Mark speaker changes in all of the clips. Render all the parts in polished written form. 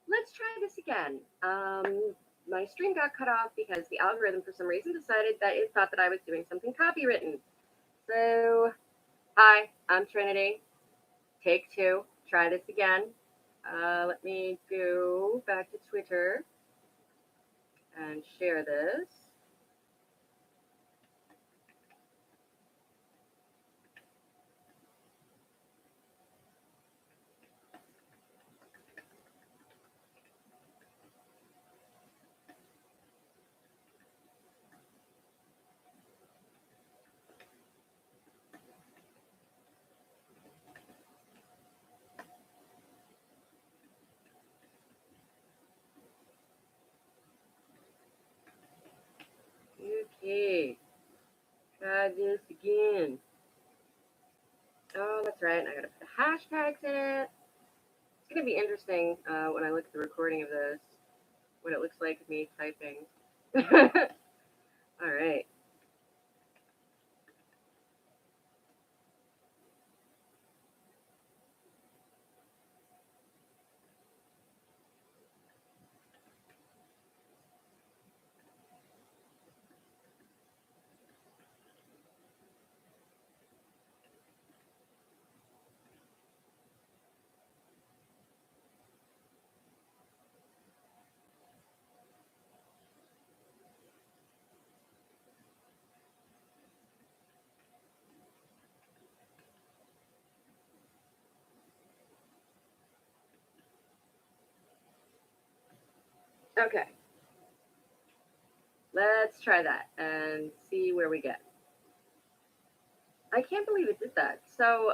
Speaker 1: Let's try this again. My stream got cut off because the algorithm, for some reason, decided that it thought that I was doing something copywritten. So, hi, I'm Trinity. Take two. Try this again. Let me go back to Twitter and share this. Okay, try this again. Oh, that's right. I gotta put the hashtags in it. It's gonna be interesting when I look at the recording of this, what it looks like of me typing. All right. Okay. Let's try that and see where we get. I can't believe it did that. So,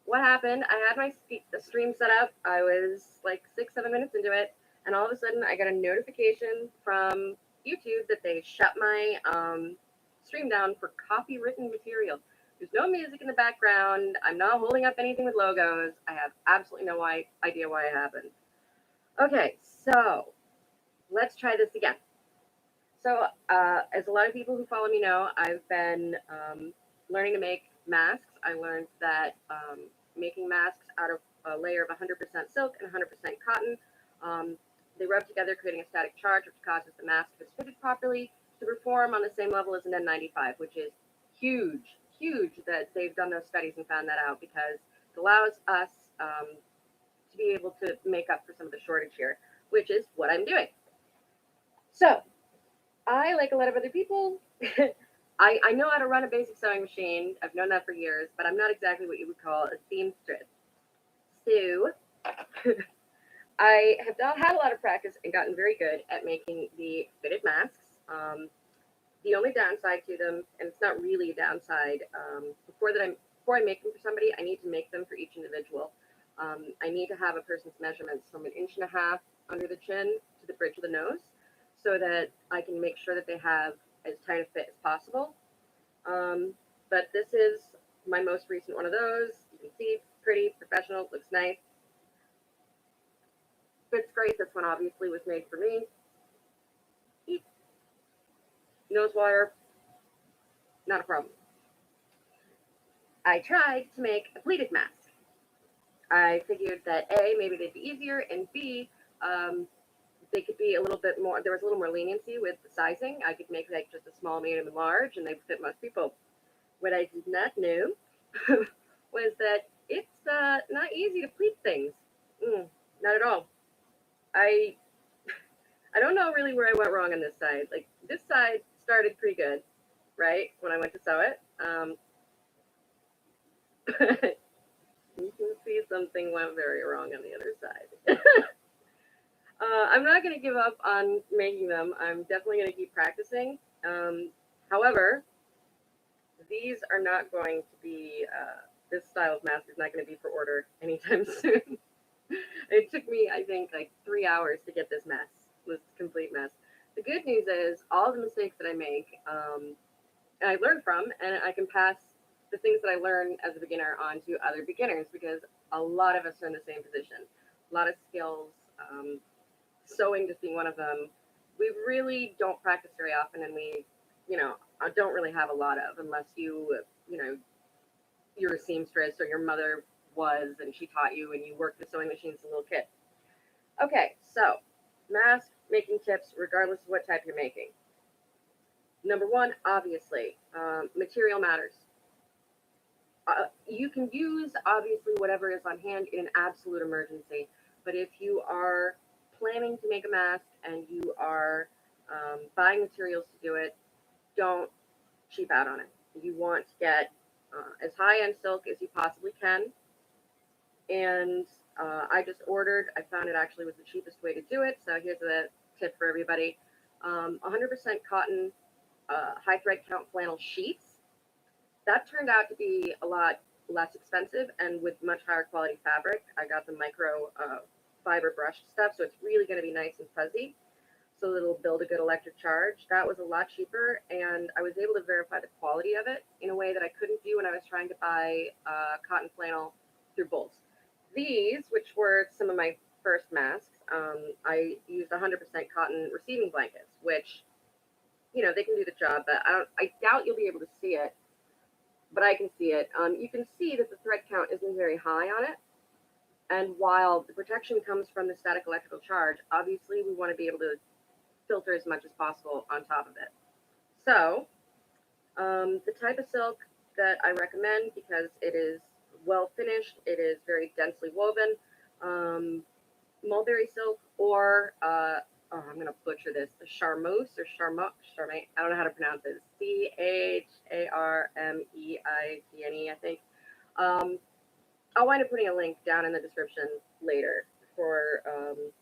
Speaker 1: what happened? I had my stream set up. I was like 6, 7 minutes into it, and all of a sudden, I got a notification from YouTube that they shut my stream down for copywritten material. There's no music in the background. I'm not holding up anything with logos. I have absolutely no idea why it happened. Okay, so let's try this again. So, as a lot of people who follow me know, I've been learning to make masks. I learned that making masks out of a layer of 100% silk and 100% cotton, um, they rub together, creating a static charge, which causes the mask, if it's fitted properly, to perform on the same level as an N95, which is huge, huge that they've done those studies and found that out because it allows us to be able to make up for some of the shortage here, which is what I'm doing. So, I, like a lot of other people, I know how to run a basic sewing machine. I've known that for years, but I'm not exactly what you would call a seamstress. So I have not had a lot of practice and gotten very good at making the fitted masks. The only downside to them, and it's not really a downside, before I make them for somebody, I need to make them for each individual. I need to have a person's measurements from 1.5 inches under the chin to the bridge of the nose, so that I can make sure that they have as tight a fit as possible. Um, but this is my most recent one of those. You can see it's pretty professional, looks nice, fits great. This one obviously was made for me. Eep. Nose wire, not a problem. I tried to make a pleated mask. I figured that A, maybe they'd be easier, and B, they could be a little bit more, there was a little more leniency with the sizing. I could make like just a small, medium, and large, and they would fit most people. What I did not know was that it's not easy to pleat things. Not at all. I I don't know really where I went wrong on this side. Like this side started pretty good, right? When I went to sew it, you can see something went very wrong on the other side. I'm not going to give up on making them. I'm definitely going to keep practicing. However, these are not going to be. This style of mask is not going to be for order anytime soon. It took me, I think, like 3 hours to get this complete mess. The good news is all the mistakes that I make, I learn from, and I can pass the things that I learn as a beginner on to other beginners because a lot of us are in the same position. A lot of skills, sewing just being one of them. We really don't practice very often, and don't really have a lot of unless you're a seamstress or your mother was and she taught you and you worked with sewing machines as a little kid. Okay, so mask making tips, regardless of what type you're making. Number one, obviously, material matters. You can use obviously whatever is on hand in an absolute emergency, but if you are planning to make a mask and you are buying materials to do it, don't cheap out on it. You want to get as high end silk as you possibly can, and I just ordered. I found it actually was the cheapest way to do it. So here's a tip for everybody: 100% cotton, high thread count flannel sheets. That turned out to be a lot less expensive and with much higher quality fabric. I got the micro fiber brushed stuff, so it's really going to be nice and fuzzy. So it'll build a good electric charge. That was a lot cheaper, and I was able to verify the quality of it in a way that I couldn't do when I was trying to buy cotton flannel through Bolts. These, which were some of my first masks, I used 100% cotton receiving blankets, which they can do the job, but I doubt you'll be able to see it, but I can see it. You can see that the thread count isn't very high on it. And while the protection comes from the static electrical charge, obviously we want to be able to filter as much as possible on top of it. So the type of silk that I recommend, because it is well finished, it is very densely woven, mulberry silk, or I'm going to butcher this, charmeuse or charmant, I don't know how to pronounce it, Charmeitne, I think. I'll wind up putting a link down in the description later for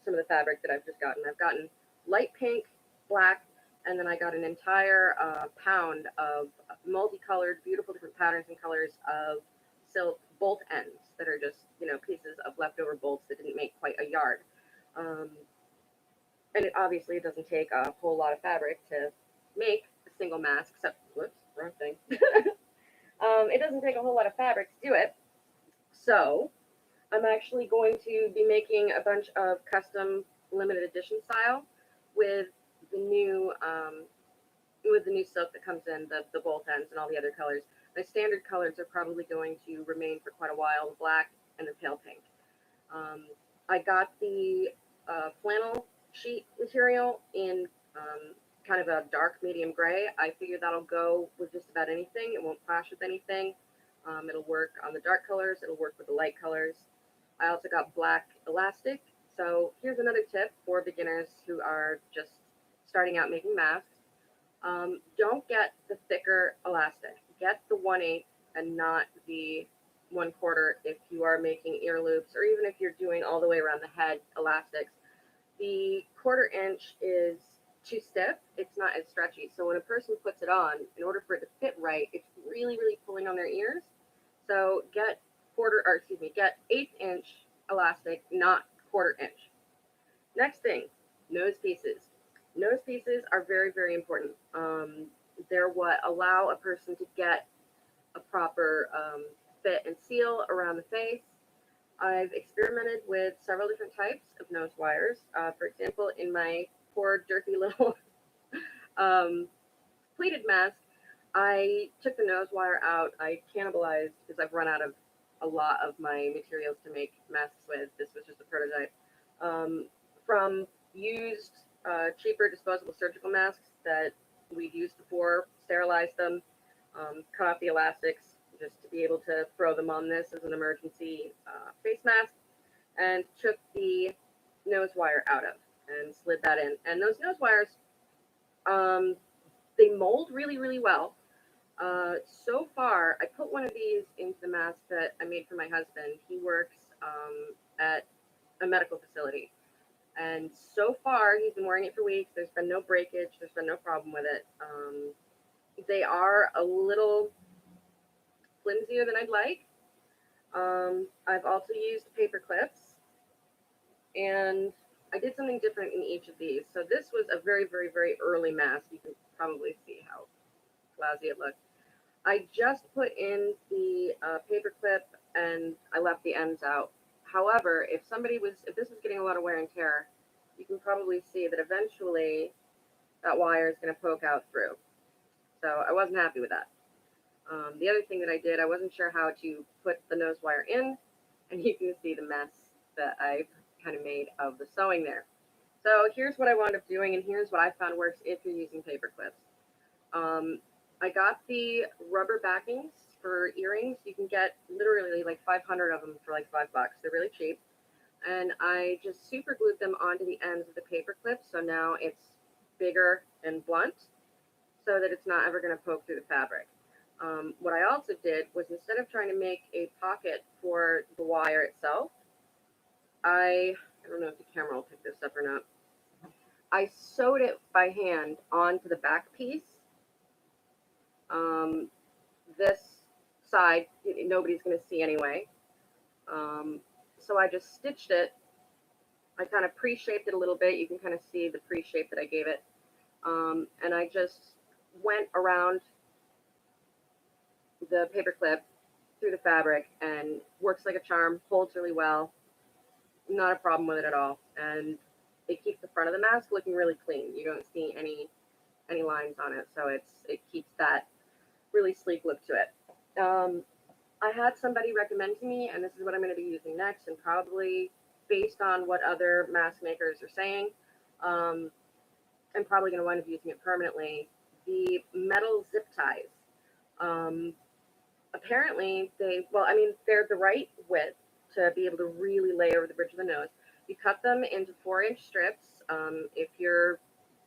Speaker 1: some of the fabric that I've just gotten. I've gotten light pink, black, and then I got an entire pound of multicolored, beautiful different patterns and colors of silk bolt ends that are just, pieces of leftover bolts that didn't make quite a yard. And it obviously doesn't take a whole lot of fabric to make a single mask, except, whoops, wrong thing. It doesn't take a whole lot of fabric to do it. So I'm actually going to be making a bunch of custom limited edition style with the new silk that comes in, the bolt ends and all the other colors. My standard colors are probably going to remain for quite a while, the black and the pale pink. I got the flannel sheet material in kind of a dark medium gray. I figured that'll go with just about anything. It won't clash with anything. It'll work on the dark colors. It'll work with the light colors. I also got black elastic. So here's another tip for beginners who are just starting out making masks. Don't get the thicker elastic. Get the 1/8 and not the 1/4 if you are making ear loops, or even if you're doing all the way around the head elastics. The 1/4 inch is too stiff. It's not as stretchy. So when a person puts it on, in order for it to fit right, it's really, really pulling on their ears. So get 1/8 inch elastic, not 1/4 inch. Next thing, nose pieces. Nose pieces are very, very important. They're what allow a person to get a proper fit and seal around the face. I've experimented with several different types of nose wires. For example, in my poor, dirty little pleated mask, I took the nose wire out. I cannibalized because I've run out of a lot of my materials to make masks with. This was just a prototype. From used, cheaper disposable surgical masks that we've used before, sterilized them, cut off the elastics just to be able to throw them on this as an emergency face mask, and took the nose wire out of and slid that in. And those nose wires, they mold really, really well. So far, I put one of these into the mask that I made for my husband. He works at a medical facility. And so far, he's been wearing it for weeks. There's been no breakage. There's been no problem with it. They are a little flimsier than I'd like. I've also used paper clips. And I did something different in each of these. So this was a very, very, very early mask. You can probably see how lousy it looked. I just put in the paper clip and I left the ends out. However, if this was getting a lot of wear and tear, you can probably see that eventually that wire is going to poke out through. So I wasn't happy with that. The other thing that I did, I wasn't sure how to put the nose wire in, and you can see the mess that I've kind of made of the sewing there. So here's what I wound up doing, and here's what I found works if you're using paper clips. I got the rubber backings for earrings. You can get literally like 500 of them for like $5. They're really cheap. And I just super glued them onto the ends of the paper clips, so now it's bigger and blunt, so that it's not ever going to poke through the fabric. What I also did was, instead of trying to make a pocket for the wire itself, I don't know if the camera will pick this up or not. I sewed it by hand onto the back piece. This side, nobody's going to see anyway. So I just stitched it. I kind of pre-shaped it a little bit. You can kind of see the pre-shape that I gave it. And I just went around the paper clip through the fabric, and works like a charm, holds really well. Not a problem with it at all. And it keeps the front of the mask looking really clean. You don't see any lines on it, so it keeps that really sleek look to it. I had somebody recommend to me, and this is what I'm going to be using next, and probably based on what other mask makers are saying, I'm probably going to wind up using it permanently, the metal zip ties. Apparently they're the right width to be able to really lay over the bridge of the nose. You cut them into 4-inch strips. If you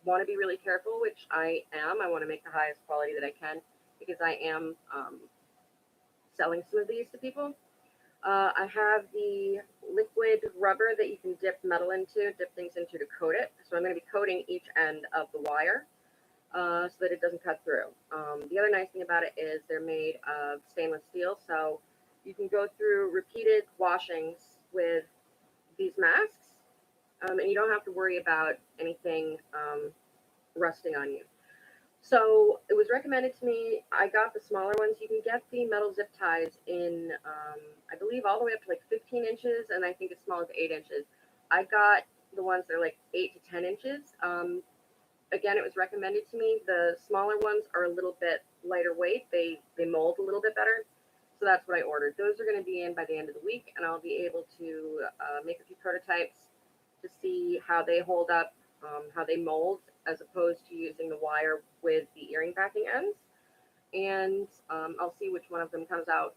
Speaker 1: want to be really careful, which I am, I want to make the highest quality that I can, because I am selling some of these to people. I have the liquid rubber that you can dip metal into, dip things into to coat it. So I'm going to be coating each end of the wire so that it doesn't cut through. The other nice thing about it is they're made of stainless steel, so you can go through repeated washings with these masks, and you don't have to worry about anything rusting on you. So it was recommended to me. I got the smaller ones. You can get the metal zip ties in, I believe, all the way up to like 15 inches, and I think as small as 8 inches. I got the ones that are like 8 to 10 inches. Again, it was recommended to me. The smaller ones are a little bit lighter weight. They mold a little bit better. So that's what I ordered. Those are going to be in by the end of the week, and I'll be able to make a few prototypes to see how they hold up, how they mold, as opposed to using the wire with the earring backing ends. And I'll see which one of them comes out,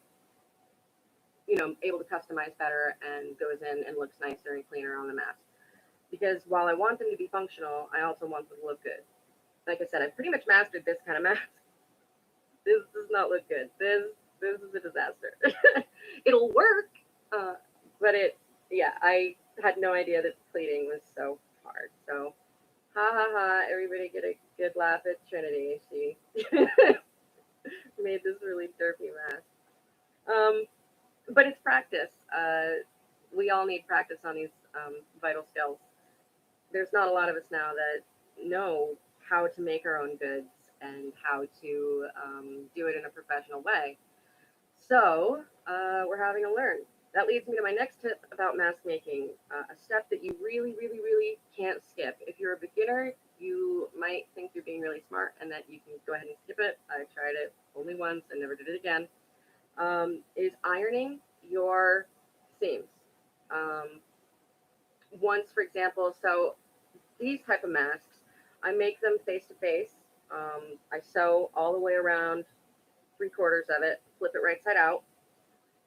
Speaker 1: able to customize better and goes in and looks nicer and cleaner on the mask. Because while I want them to be functional, I also want them to look good. Like I said, I've pretty much mastered this kind of mask. This does not look good. This is a disaster. It'll work, but I had no idea that pleating was so hard. So, ha ha ha, everybody get a good laugh at Trinity. She made this really derpy mask. But it's practice. We all need practice on these vital skills. There's not a lot of us now that know how to make our own goods and how to do it in a professional way. So we're having to learn. That leads me to my next tip about mask making, a step that you really, really, really can't skip. If you're a beginner, you might think you're being really smart and that you can go ahead and skip it. I tried it only once and never did it again. Is ironing your seams. Once, for example, so these type of masks, I make them face to face. I sew all the way around 3/4 of it, flip it right side out,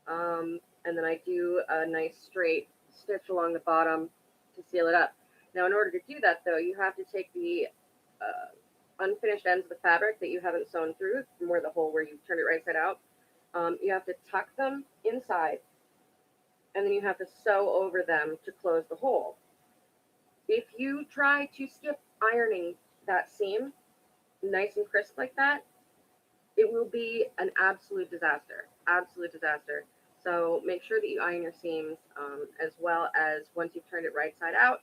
Speaker 1: and then I do a nice straight stitch along the bottom to seal it up. Now, in order to do that, though, you have to take the unfinished ends of the fabric that you haven't sewn through from where you turned it right side out. You have to tuck them inside, and then you have to sew over them to close the hole. If you try to skip ironing that seam nice and crisp like that, it will be an absolute disaster. Absolute disaster. So make sure that you iron your seams, as well as once you've turned it right side out,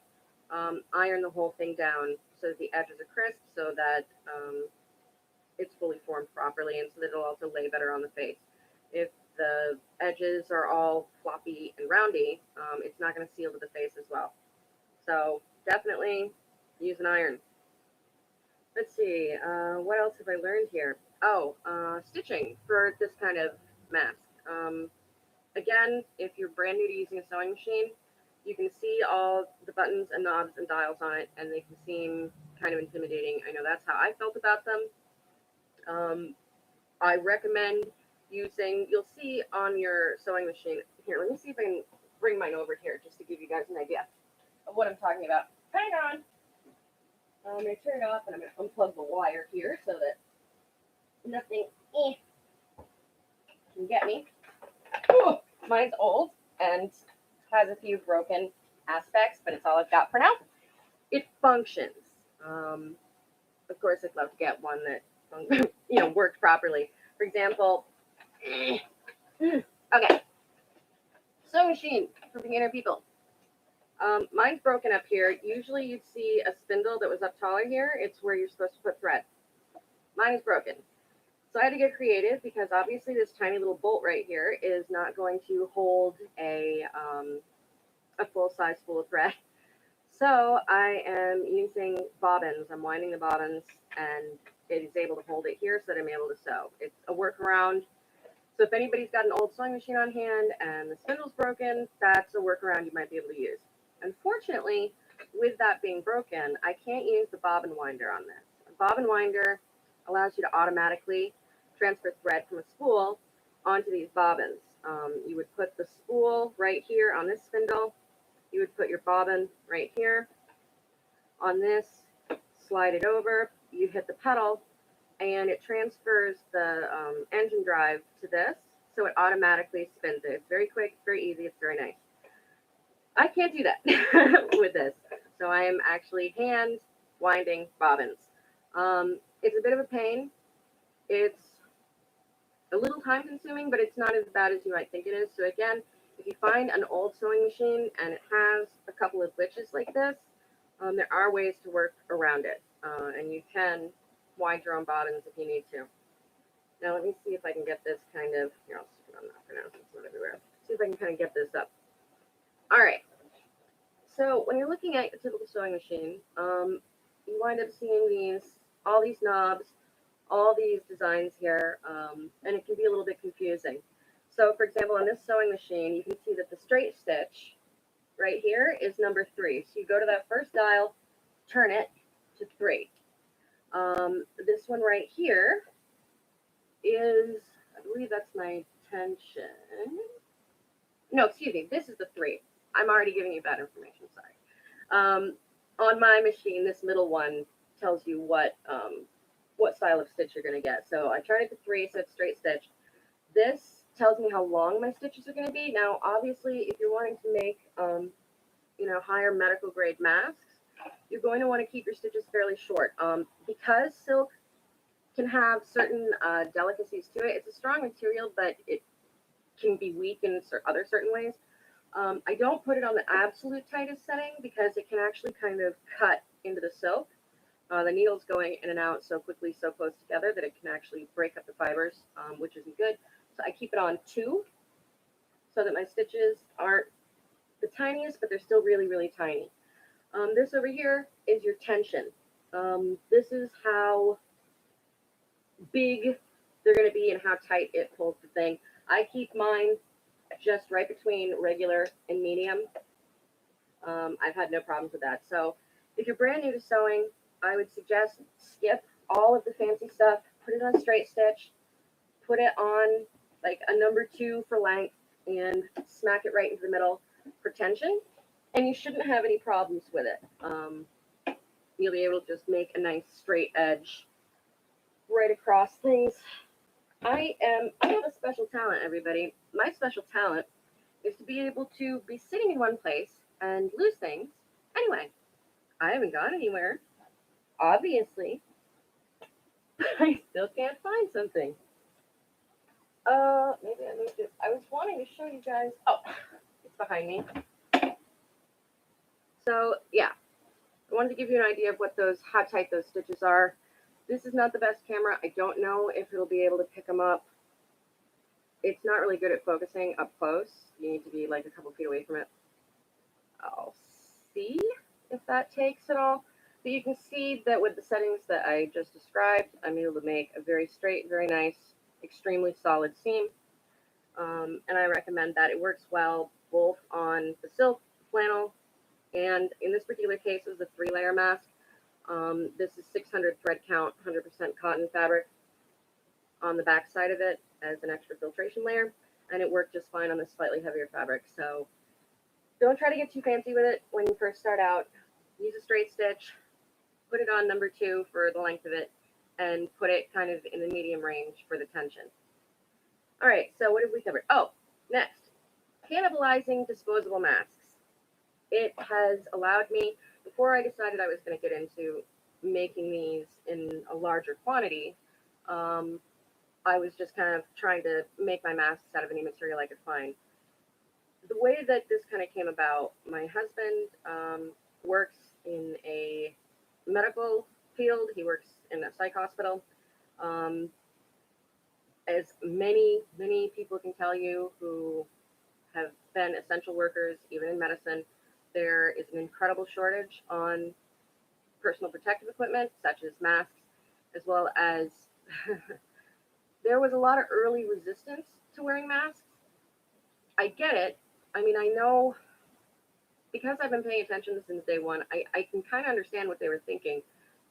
Speaker 1: iron the whole thing down so that the edges are crisp, so that it's fully formed properly, and so that it'll also lay better on the face. If the edges are all floppy and roundy, it's not going to seal to the face as well. So definitely use an iron. Let's see, what else have I learned here? Stitching for this kind of mask. Again, if you're brand new to using a sewing machine, You can see all the buttons and knobs and dials on it, and they can seem kind of intimidating. I know that's how I felt about them. I recommend using, you'll see on your sewing machine, here, let me see if I can bring mine over here just to give you guys an idea of what I'm talking about. Hang on. I'm going to turn it off, and I'm going to unplug the wire here so that nothing can get me. Ooh, mine's old and has a few broken aspects, but it's all I've got for now. It functions. Of course, I'd love to get one that worked properly. For example, okay, sewing machine for beginner people. Mine's broken up here. Usually you'd see a spindle that was up taller here. It's where you're supposed to put thread. Mine is broken. So I had to get creative because obviously this tiny little bolt right here is not going to hold a full size spool of thread. So I am using bobbins. I'm winding the bobbins, and it is able to hold it here so that I'm able to sew. It's a workaround. So if anybody's got an old sewing machine on hand and the spindle's broken, that's a workaround you might be able to use. Unfortunately, with that being broken, I can't use the bobbin winder on this. A bobbin winder allows you to automatically transfer thread from a spool onto these bobbins. You would put the spool right here on this spindle. You would put your bobbin right here on this, slide it over, you hit the pedal, and it transfers the engine drive to this, so it automatically spins it. It's very quick, it's very easy, it's very nice. I can't do that with this, so I am actually hand winding bobbins. It's a bit of a pain. It's a little time consuming, but it's not as bad as you might think it is. So again, if you find an old sewing machine and it has a couple of glitches like this, there are ways to work around it, and you can wind your own bobbins if you need to. Now let me see if I can get this kind of, here, I'll just put it on that for now, it's not everywhere. See if I can kind of get this up. All right, so when you're looking at a typical sewing machine, you wind up seeing all these knobs, all these designs here, and it can be a little bit confusing. So for example, on this sewing machine, you can see that the straight stitch right here is number 3. So you go to that first dial, turn it to 3. This one right here is, I believe that's my tension. No, excuse me, this is the 3. I'm already giving you bad information, sorry. On my machine, this middle one tells you what style of stitch you're going to get. So I turn it to 3, so it's straight stitch. This tells me how long my stitches are going to be. Now, obviously, if you're wanting to make, higher medical grade masks, you're going to want to keep your stitches fairly short. Because silk can have certain delicacies to it. It's a strong material, but it can be weak in other certain ways. I don't put it on the absolute tightest setting because it can actually kind of cut into the silk. The needle's going in and out so quickly, so close together that it can actually break up the fibers, which isn't good. So I keep it on 2 so that my stitches aren't the tiniest, but they're still really, really tiny. This over here is your tension. This is how big they're going to be and how tight it pulls the thing. I keep mine just right between regular and medium. I've had no problems with that. So if you're brand new to sewing, I would suggest skip all of the fancy stuff, put it on straight stitch, put it on like a number 2 for length, and smack it right into the middle for tension, and you shouldn't have any problems with it. You'll be able to just make a nice straight edge right across things. I have a special talent, everybody. My special talent is to be able to be sitting in one place and lose things. Anyway, I haven't gone anywhere, obviously. I still can't find something. Maybe I moved it. I was wanting to show you guys. Oh, it's behind me. So yeah, I wanted to give you an idea of how tight those stitches are. This is not the best camera. I don't know if it'll be able to pick them up. It's not really good at focusing up close. You need to be like a couple feet away from it. I'll see if that takes it all. But you can see that with the settings that I just described, I'm able to make a very straight, very nice, extremely solid seam. And I recommend that. It works well both on the silk, flannel, particular case was a 3-layer mask. This is 600 thread count, 100% cotton fabric on the back side of it as an extra filtration layer, and it worked just fine on the slightly heavier fabric. So don't try to get too fancy with it when you first start out. Use a straight stitch, put it on number 2 for the length of it, and put it kind of in the medium range for the tension. All right, so what have we covered? Oh, next, cannibalizing disposable masks. It has allowed me, before I decided I was going to get into making these in a larger quantity, I was just kind of trying to make my masks out of any material I could find. The way that this kind of came about, my husband works in a medical field. He works in a psych hospital. As many people can tell you who have been essential workers, even in medicine, there is an incredible shortage on personal protective equipment, such as masks, as well as there was a lot of early resistance to wearing masks. I get it. I mean, I know, because I've been paying attention since day one, I can kind of understand what they were thinking.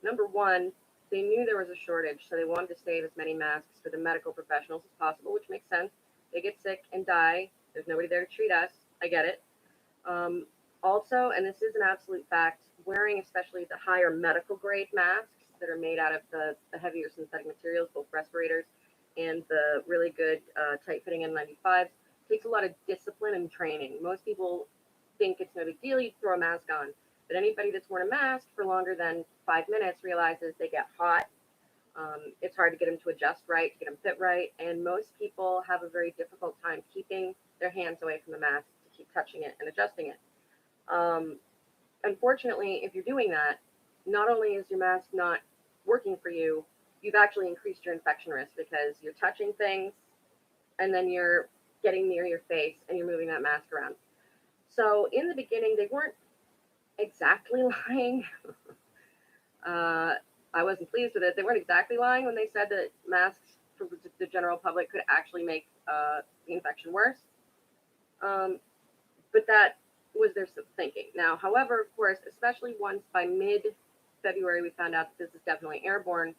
Speaker 1: Number one, they knew there was a shortage, so they wanted to save as many masks for the medical professionals as possible, which makes sense. They get sick and die. There's nobody there to treat us. I get it. Also, and this is an absolute fact, wearing especially the higher medical grade masks that are made out of the heavier synthetic materials, both respirators and the really good tight-fitting N95s, takes a lot of discipline and training. Most people think it's no big deal, you throw a mask on. But anybody that's worn a mask for longer than 5 minutes realizes they get hot. It's hard to get them to adjust right, to get them fit right, and most people have a very difficult time keeping their hands away from the mask to keep touching it and adjusting it. Unfortunately, if you're doing that, not only is your mask not working for you, you've actually increased your infection risk because you're touching things and then you're getting near your face and you're moving that mask around. So in the beginning, they weren't exactly lying. I wasn't pleased with it. They weren't exactly lying when they said that masks for the general public could actually make the infection worse. But that was their thinking. Now, however, of course, especially once by mid-February we found out that this is definitely airborne,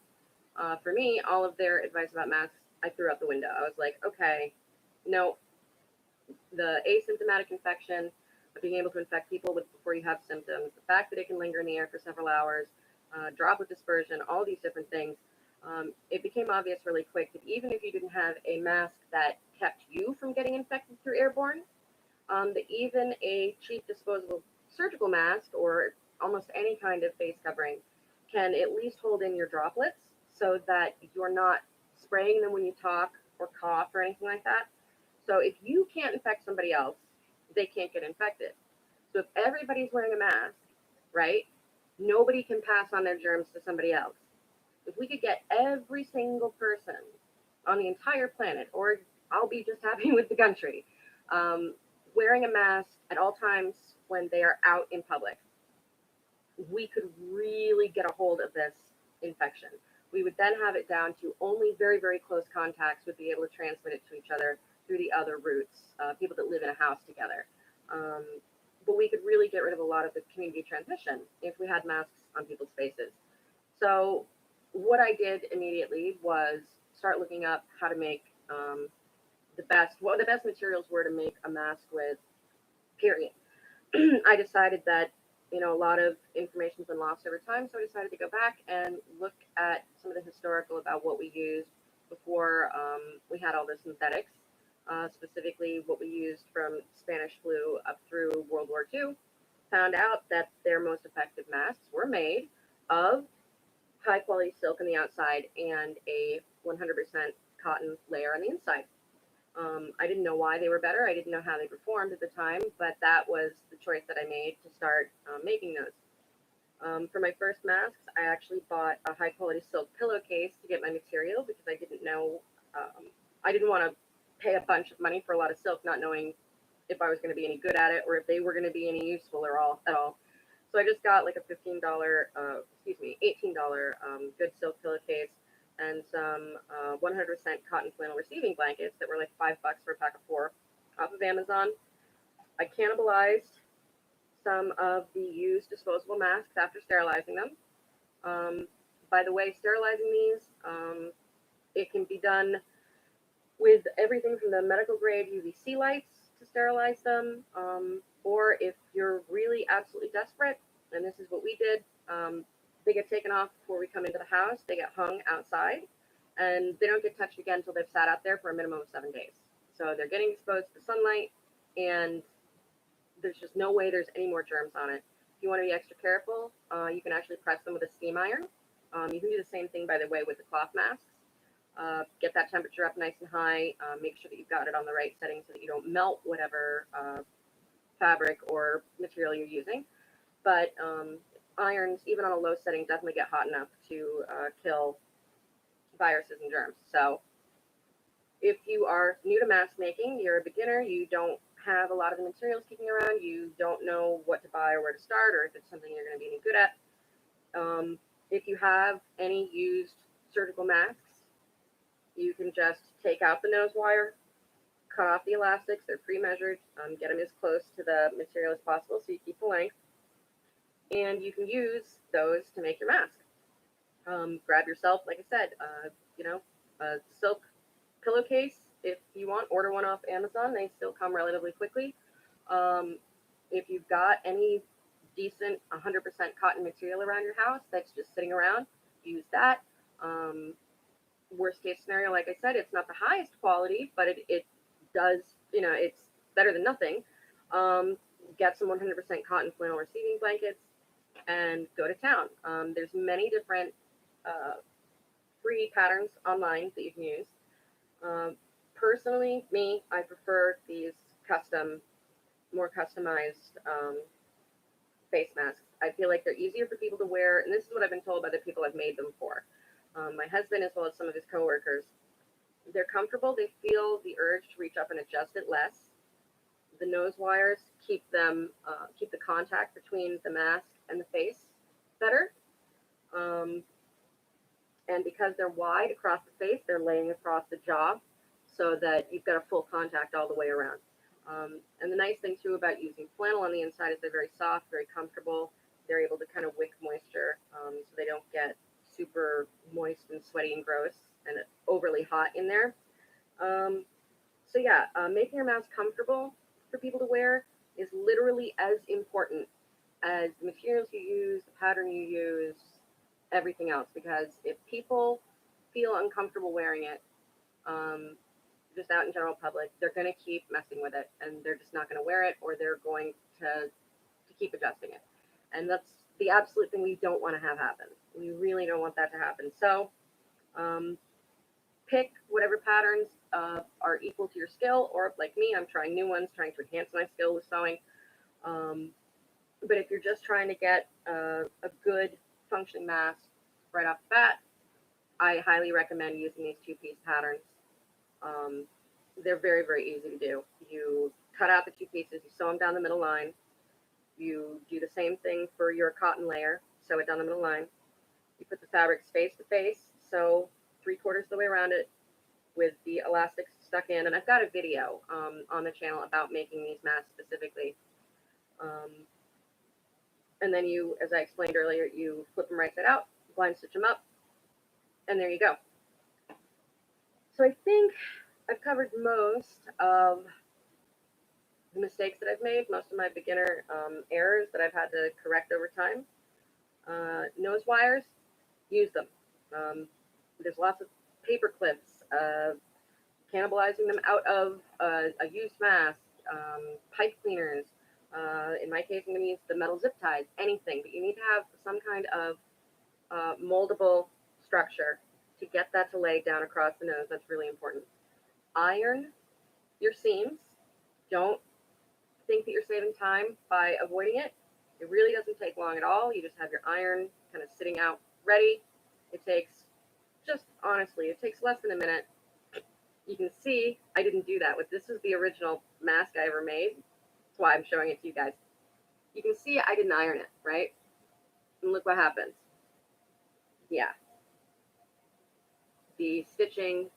Speaker 1: for me, all of their advice about masks, I threw out the window. I was like, okay, no, the asymptomatic infection, being able to infect people before you have symptoms, the fact that it can linger in the air for several hours, droplet dispersion, all these different things, it became obvious really quick that even if you didn't have a mask that kept you from getting infected through airborne, that even a cheap disposable surgical mask or almost any kind of face covering can at least hold in your droplets so that you're not spraying them when you talk or cough or anything like that. So if you can't infect somebody else, they can't get infected. So if everybody's wearing a mask, right, nobody can pass on their germs to somebody else. If we could get every single person on the entire planet, or I'll be just happy with the country, wearing a mask at all times when they are out in public, we could really get a hold of this infection. We would then have it down to only very, very close contacts would be able to transmit it to each other through the other routes, people that live in a house together. But we could really get rid of a lot of the community transmission if we had masks on people's faces. So what I did immediately was start looking up how to make what the best materials were to make a mask with, period. I decided that, a lot of information's been lost over time, so I decided to go back and look at some of the historical about what we used before we had all the synthetics, specifically what we used from Spanish flu up through World War II. Found out that their most effective masks were made of high quality silk on the outside and a 100% cotton layer on the inside. I didn't know why they were better. I didn't know how they performed at the time, but that was the choice that I made to start making those. For my first masks, I actually bought a high quality silk pillowcase to get my material because I didn't know, I didn't want to pay a bunch of money for a lot of silk, not knowing if I was going to be any good at it or if they were going to be any useful at all. So I just got like a $18 good silk pillowcase and some 100% cotton flannel receiving blankets that were like $5 for a pack of 4 off of Amazon. I cannibalized some of the used disposable masks after sterilizing them. By the way, sterilizing these, it can be done with everything from the medical grade UVC lights to sterilize them, or if you're really absolutely desperate, and this is what we did, they get taken off before we come into the house. They get hung outside, and they don't get touched again until they've sat out there for a minimum of 7 days. So they're getting exposed to sunlight, and there's just no way there's any more germs on it. If you want to be extra careful, you can actually press them with a steam iron. You can do the same thing, by the way, with the cloth masks. Get that temperature up nice and high. Make sure that you've got it on the right setting so that you don't melt whatever fabric or material you're using. But irons, even on a low setting, definitely get hot enough to kill viruses and germs. So if you are new to mask making, you're a beginner, you don't have a lot of the materials kicking around, you don't know what to buy or where to start, or if it's something you're going to be any good at, if you have any used surgical masks, you can just take out the nose wire, cut off the elastics, they're pre-measured, get them as close to the material as possible so you keep the length, and you can use those to make your mask. Grab yourself, like I said, a silk pillowcase if you want. Order one off Amazon. They still come relatively quickly. If you've got any decent 100% cotton material around your house that's just sitting around, use that. Worst case scenario, like I said, it's not the highest quality, but it does, it's better than nothing. Get some 100% cotton flannel receiving blankets and go to town. There's many different free patterns online that you can use. Personally, I prefer these more customized face masks. I feel like they're easier for people to wear, and this is what I've been told by the people I've made them for. My husband, as well as some of his coworkers, they're comfortable. They feel the urge to reach up and adjust it less. The nose wires keep the contact between the mask and the face better. And because they're wide across the face, they're laying across the jaw so that you've got a full contact all the way around. And the nice thing, too, about using flannel on the inside is they're very soft, very comfortable. They're able to kind of wick moisture so they don't get super moist and sweaty and gross and overly hot in there. Making your mask comfortable for people to wear is literally as important as the materials you use, the pattern you use, everything else. Because if people feel uncomfortable wearing it, just out in general public, they're going to keep messing with it, and they're just not going to wear it, or they're going to keep adjusting it. And that's the absolute thing we don't want to have happen. We really don't want that to happen. So pick whatever patterns are equal to your skill, or like me, I'm trying new ones, trying to enhance my skill with sewing. But if you're just trying to get a good functioning mask right off the bat, I highly recommend using these two-piece patterns. They're very, very easy to do. You cut out the two pieces, you sew them down the middle line. You do the same thing for your cotton layer, sew it down the middle line. You put the fabrics face to face, sew 3/4 of the way around it with the elastics stuck in. And I've got a video on the channel about making these masks specifically. And then you, as I explained earlier, you flip them right side out, blind stitch them up, and there you go. So I think I've covered most of the mistakes that I've made, most of my beginner errors that I've had to correct over time. Nose wires, use them. There's lots of paper clips, cannibalizing them out of a used mask, pipe cleaners. In my case, I'm going to use the metal zip ties, anything, but you need to have some kind of moldable structure to get that to lay down across the nose. That's really important. Iron your seams. Don't think that you're saving time by avoiding it. It really doesn't take long at all. You just have your iron kind of sitting out ready. It takes it takes less than a minute. You can see I didn't do that. This was the original mask I ever made. That's why I'm showing it to you guys. You can see I didn't iron it, right? And look what happens. Yeah. The stitching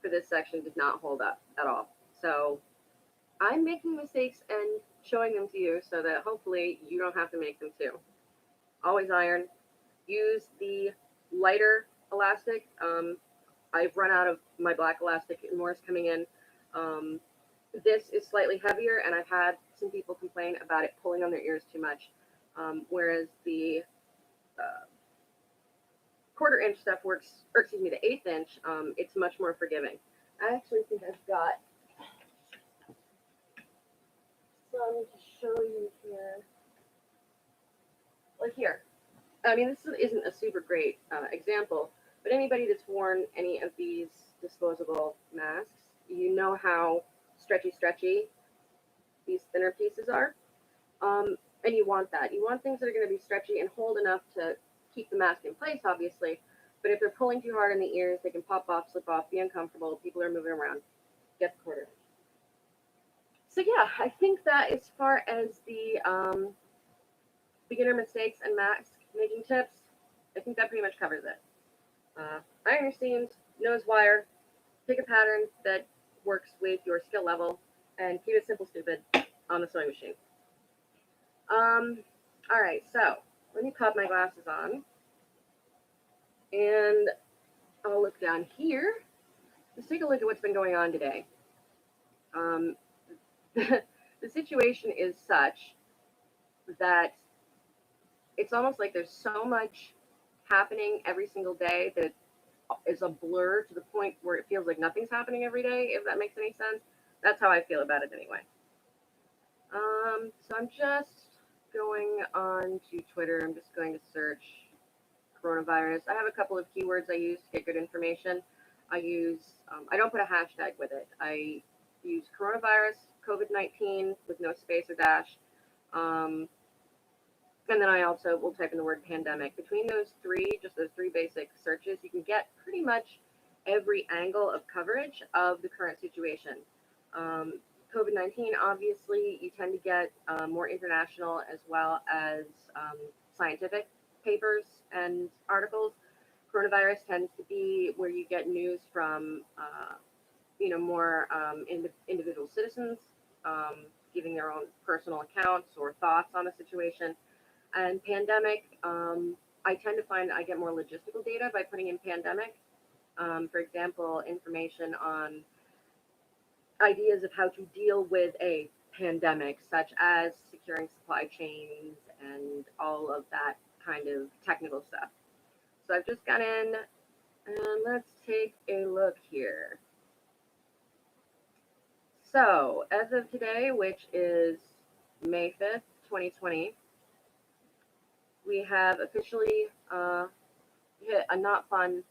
Speaker 1: for this section did not hold up at all. So I'm making mistakes and showing them to you so that hopefully you don't have to make them too. Always iron. Use the lighter elastic. I've run out of my black elastic and more is coming in. Um, this is slightly heavier, and I've had some people complain about it pulling on their ears too much. Whereas the uh, quarter-inch stuff works, or excuse me, the eighth inch, it's much more forgiving. I actually think I've got some to show you here. Like here. I mean, this isn't a super great example, but anybody that's worn any of these disposable masks, you know how stretchy these thinner pieces are. And you want that. You want things that are going to be stretchy and hold enough to keep the mask in place, obviously. But if they're pulling too hard on the ears, they can pop off, slip off, be uncomfortable. People are moving around. Get the quarter. So yeah, I think that as far as the beginner mistakes and mask making tips, I think that pretty much covers it. Iron your seams, nose wire, pick a pattern that works with your skill level, and keep it simple, stupid on the sewing machine. All right, so let me pop my glasses on, and I'll look down here. Let's take a look at what's been going on today. The situation is such that it's almost like there's so much happening every single day that is a blur to the point where it feels like nothing's happening every day, if that makes any sense. That's how I feel about it anyway. So I'm just going on to Twitter. I'm just going to search coronavirus. I have a couple of keywords I use to get good information. I don't put a hashtag with it. I use coronavirus, COVID-19 with no space or dash. And then I also will type in the word pandemic. Between those three, just those three basic searches, you can get pretty much every angle of coverage of the current situation. COVID-19, obviously, you tend to get more international as well as scientific papers and articles. Coronavirus tends to be where you get news from, more individual citizens giving their own personal accounts or thoughts on the situation. And pandemic, I tend to find I get more logistical data by putting in pandemic. For example, information on ideas of how to deal with a pandemic, such as securing supply chains and all of that kind of technical stuff. So I've just gone in and let's take a look here. So as of today, which is May 5th, 2020, we have officially hit a not fun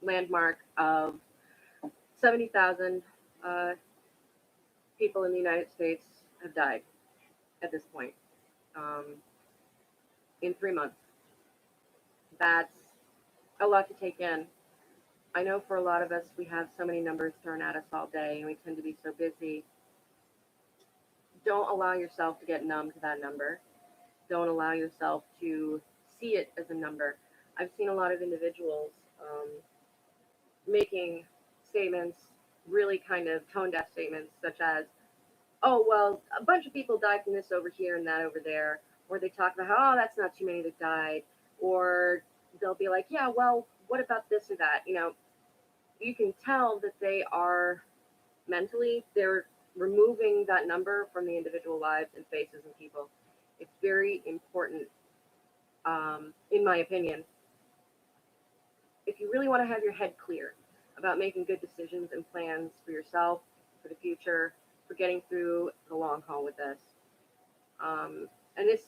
Speaker 1: landmark of 70,000 people in the United States have died at this point in 3 months. That's a lot to take in. I know for a lot of us, we have so many numbers thrown at us all day, and we tend to be so busy. Don't allow yourself to get numb to that number. Don't allow yourself to see it as a number. I've seen a lot of individuals making statements, really kind of tone-deaf statements, such as, oh, well, a bunch of people died from this over here and that over there. Or they talk about how, oh, that's not too many that died. Or they'll be like, yeah, well, what about this or that? You can tell that they are mentally, they're removing that number from the individual lives and faces and people. It's very important, in my opinion, if you really want to have your head clear about making good decisions and plans for yourself, for the future, for getting through the long haul with this. And this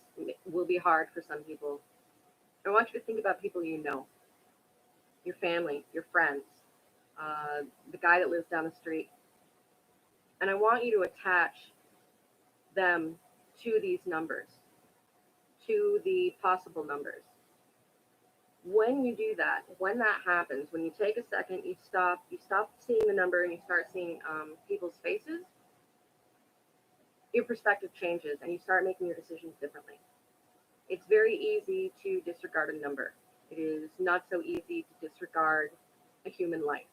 Speaker 1: will be hard for some people. I want you to think about people you know, your family, your friends, the guy that lives down the street. And I want you to attach them to these numbers, to the possible numbers. When you do that, when that happens, when you take a second, you stop seeing the number and you start seeing people's faces, your perspective changes and you start making your decisions differently. It's very easy to disregard a number. It is not so easy to disregard a human life.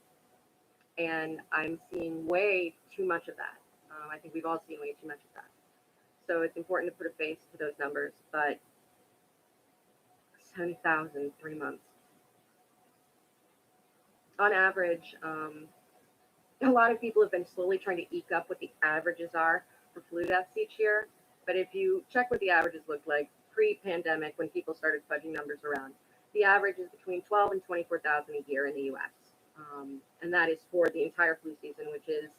Speaker 1: And I'm seeing way too much of that. I think we've all seen way too much of that. So it's important to put a face to those numbers. But 70,000, 3 months. On average, a lot of people have been slowly trying to eke up what the averages are for flu deaths each year. But if you check what the averages looked like pre-pandemic, when people started fudging numbers around, the average is between 12 and 24,000 a year in the U.S. And that is for the entire flu season, which is,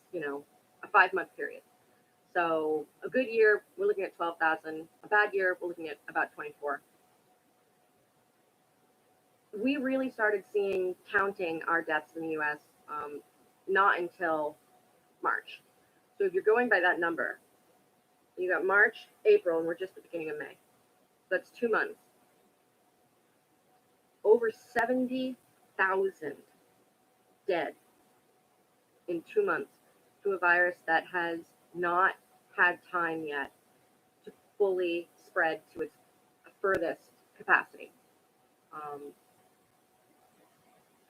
Speaker 1: a 5-month period. So a good year, we're looking at 12,000. A bad year, we're looking at about 24. We really started counting our deaths in the U.S. Not until March. So if you're going by that number, you got March, April, and we're just at the beginning of May. That's 2 months. Over 70,000 dead in 2 months to a virus that has not had time yet to fully spread to its furthest capacity.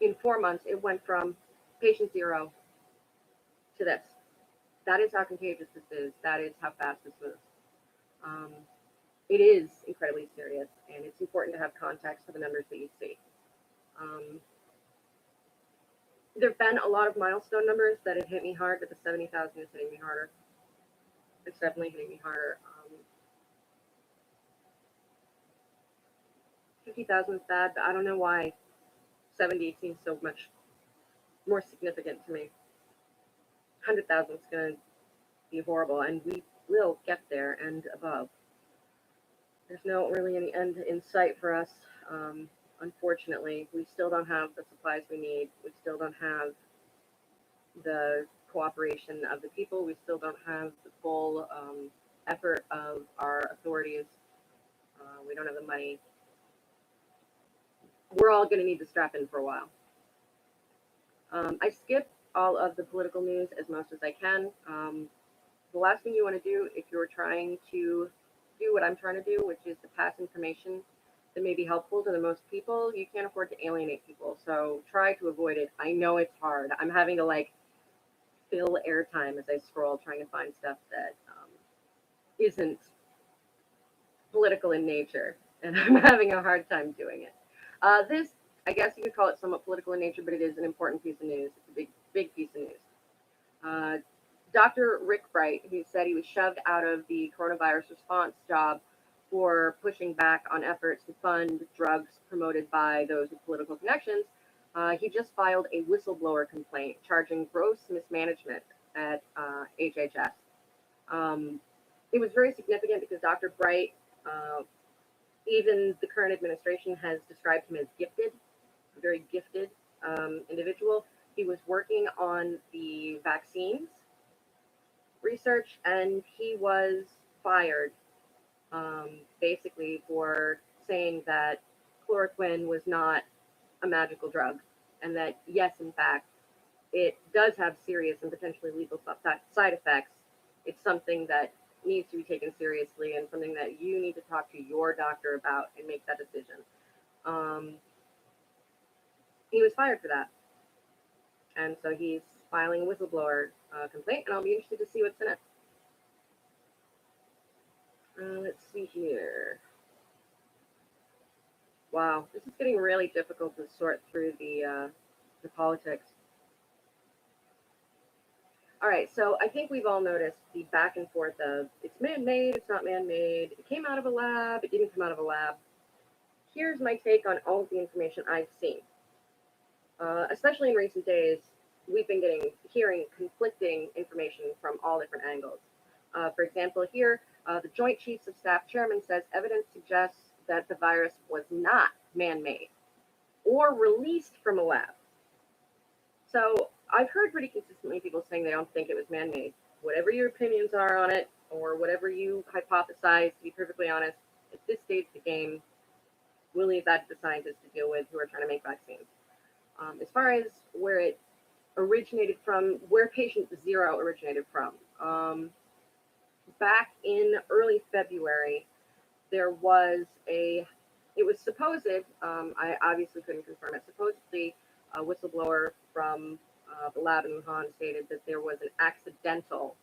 Speaker 1: In 4 months, it went from patient zero to this. That is how contagious this is. That is how fast this moves. It is incredibly serious, and it's important to have context for the numbers that you see. There have been a lot of milestone numbers that have hit me hard, but the 70,000 is hitting me harder. It's definitely hitting me harder. 50,000 is bad, but I don't know why 70 seems so much more significant to me. 100,000 is going to be horrible, and we will get there and above. There's no really any end in sight for us. Unfortunately, we still don't have the supplies we need. We still don't have the cooperation of the people. We still don't have the full effort of our authorities. We don't have the money. We're all going to need to strap in for a while. I skip all of the political news as much as I can. The last thing you want to do if you're trying to do what I'm trying to do, which is to pass information that may be helpful to the most people, you can't afford to alienate people. So try to avoid it. I know it's hard. I'm having to fill airtime as I scroll, trying to find stuff that isn't political in nature, and I'm having a hard time doing it. This, I guess you could call it somewhat political in nature, but it is an important piece of news. It's a big piece of news. Dr. Rick Bright, who said he was shoved out of the coronavirus response job for pushing back on efforts to fund drugs promoted by those with political connections, he just filed a whistleblower complaint charging gross mismanagement at HHS. It was very significant because Dr. Bright, even the current administration has described him as gifted, a very gifted individual. He was working on the vaccines research, and he was fired basically for saying that chloroquine was not a magical drug, and that yes, in fact, it does have serious and potentially lethal side effects. It's something that needs to be taken seriously and something that you need to talk to your doctor about and make that decision. He was fired for that, and so he's filing a whistleblower complaint, and I'll be interested to see what's in it. Let's see here. Wow, this is getting really difficult to sort through the politics. All right, so I think we've all noticed the back and forth of it's man-made, it's not man-made, it came out of a lab, it didn't come out of a lab. Here's my take on all of the information I've seen. Especially in recent days, we've been hearing conflicting information from all different angles. For example, here, the Joint Chiefs of Staff Chairman says evidence suggests that the virus was not man-made or released from a lab. So I've heard pretty consistently people saying they don't think it was man-made. Whatever your opinions are on it, or whatever you hypothesize, to be perfectly honest, at this stage of the game, we'll leave that to the scientists to deal with who are trying to make vaccines. As far as where it originated from, where patient zero originated from, back in early February, there was it was supposed, I obviously couldn't confirm it, supposedly a whistleblower from the lab in Wuhan stated that there was an accidental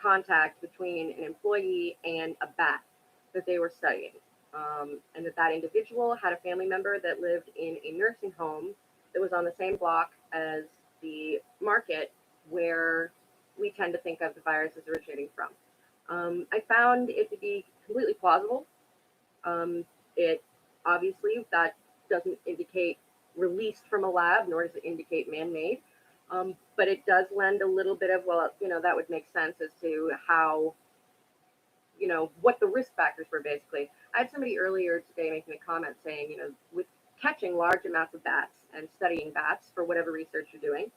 Speaker 1: contact between an employee and a bat that they were studying. And that individual had a family member that lived in a nursing home that was on the same block as the market where we tend to think of the virus as originating from. I found it to be completely plausible. It obviously that doesn't indicate released from a lab, nor does it indicate man-made. But it does lend a little bit of, well, that would make sense as to how, what the risk factors were basically. I had somebody earlier today making a comment saying, with catching large amounts of bats and studying bats for whatever research you're doing,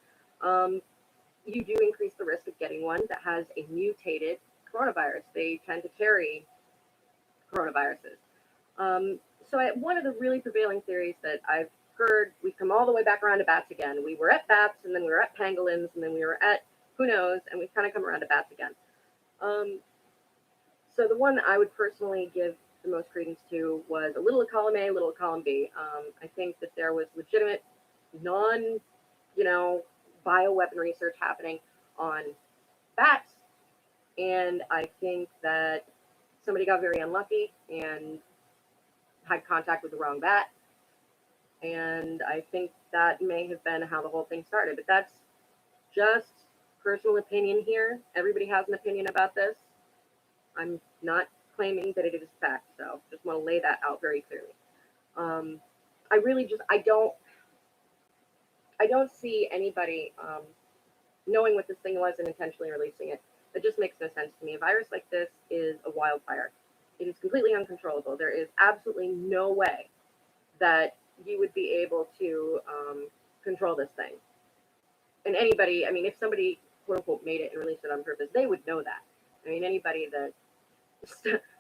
Speaker 1: you do increase the risk of getting one that has a mutated coronavirus. They tend to carry coronaviruses. One of the really prevailing theories that I've heard, we've come all the way back around to bats again. We were at bats, and then we were at pangolins, and then we were at who knows, and we've kind of come around to bats again. So the one that I would personally give the most credence to was a little of column A, little of column B. I think that there was legitimate, non, bioweapon research happening on bats, and I think that somebody got very unlucky and had contact with the wrong bat, and I think that may have been how the whole thing started. But that's just personal opinion here. Everybody has an opinion about this. I'm not claiming that it is fact, so just want to lay that out very clearly. I don't see anybody knowing what this thing was and intentionally releasing it. That just makes no sense to me. A virus like this is a wildfire. It is completely uncontrollable. There is absolutely no way that you would be able to control this thing. And anybody, if somebody, quote unquote, made it and released it on purpose, they would know that. Anybody that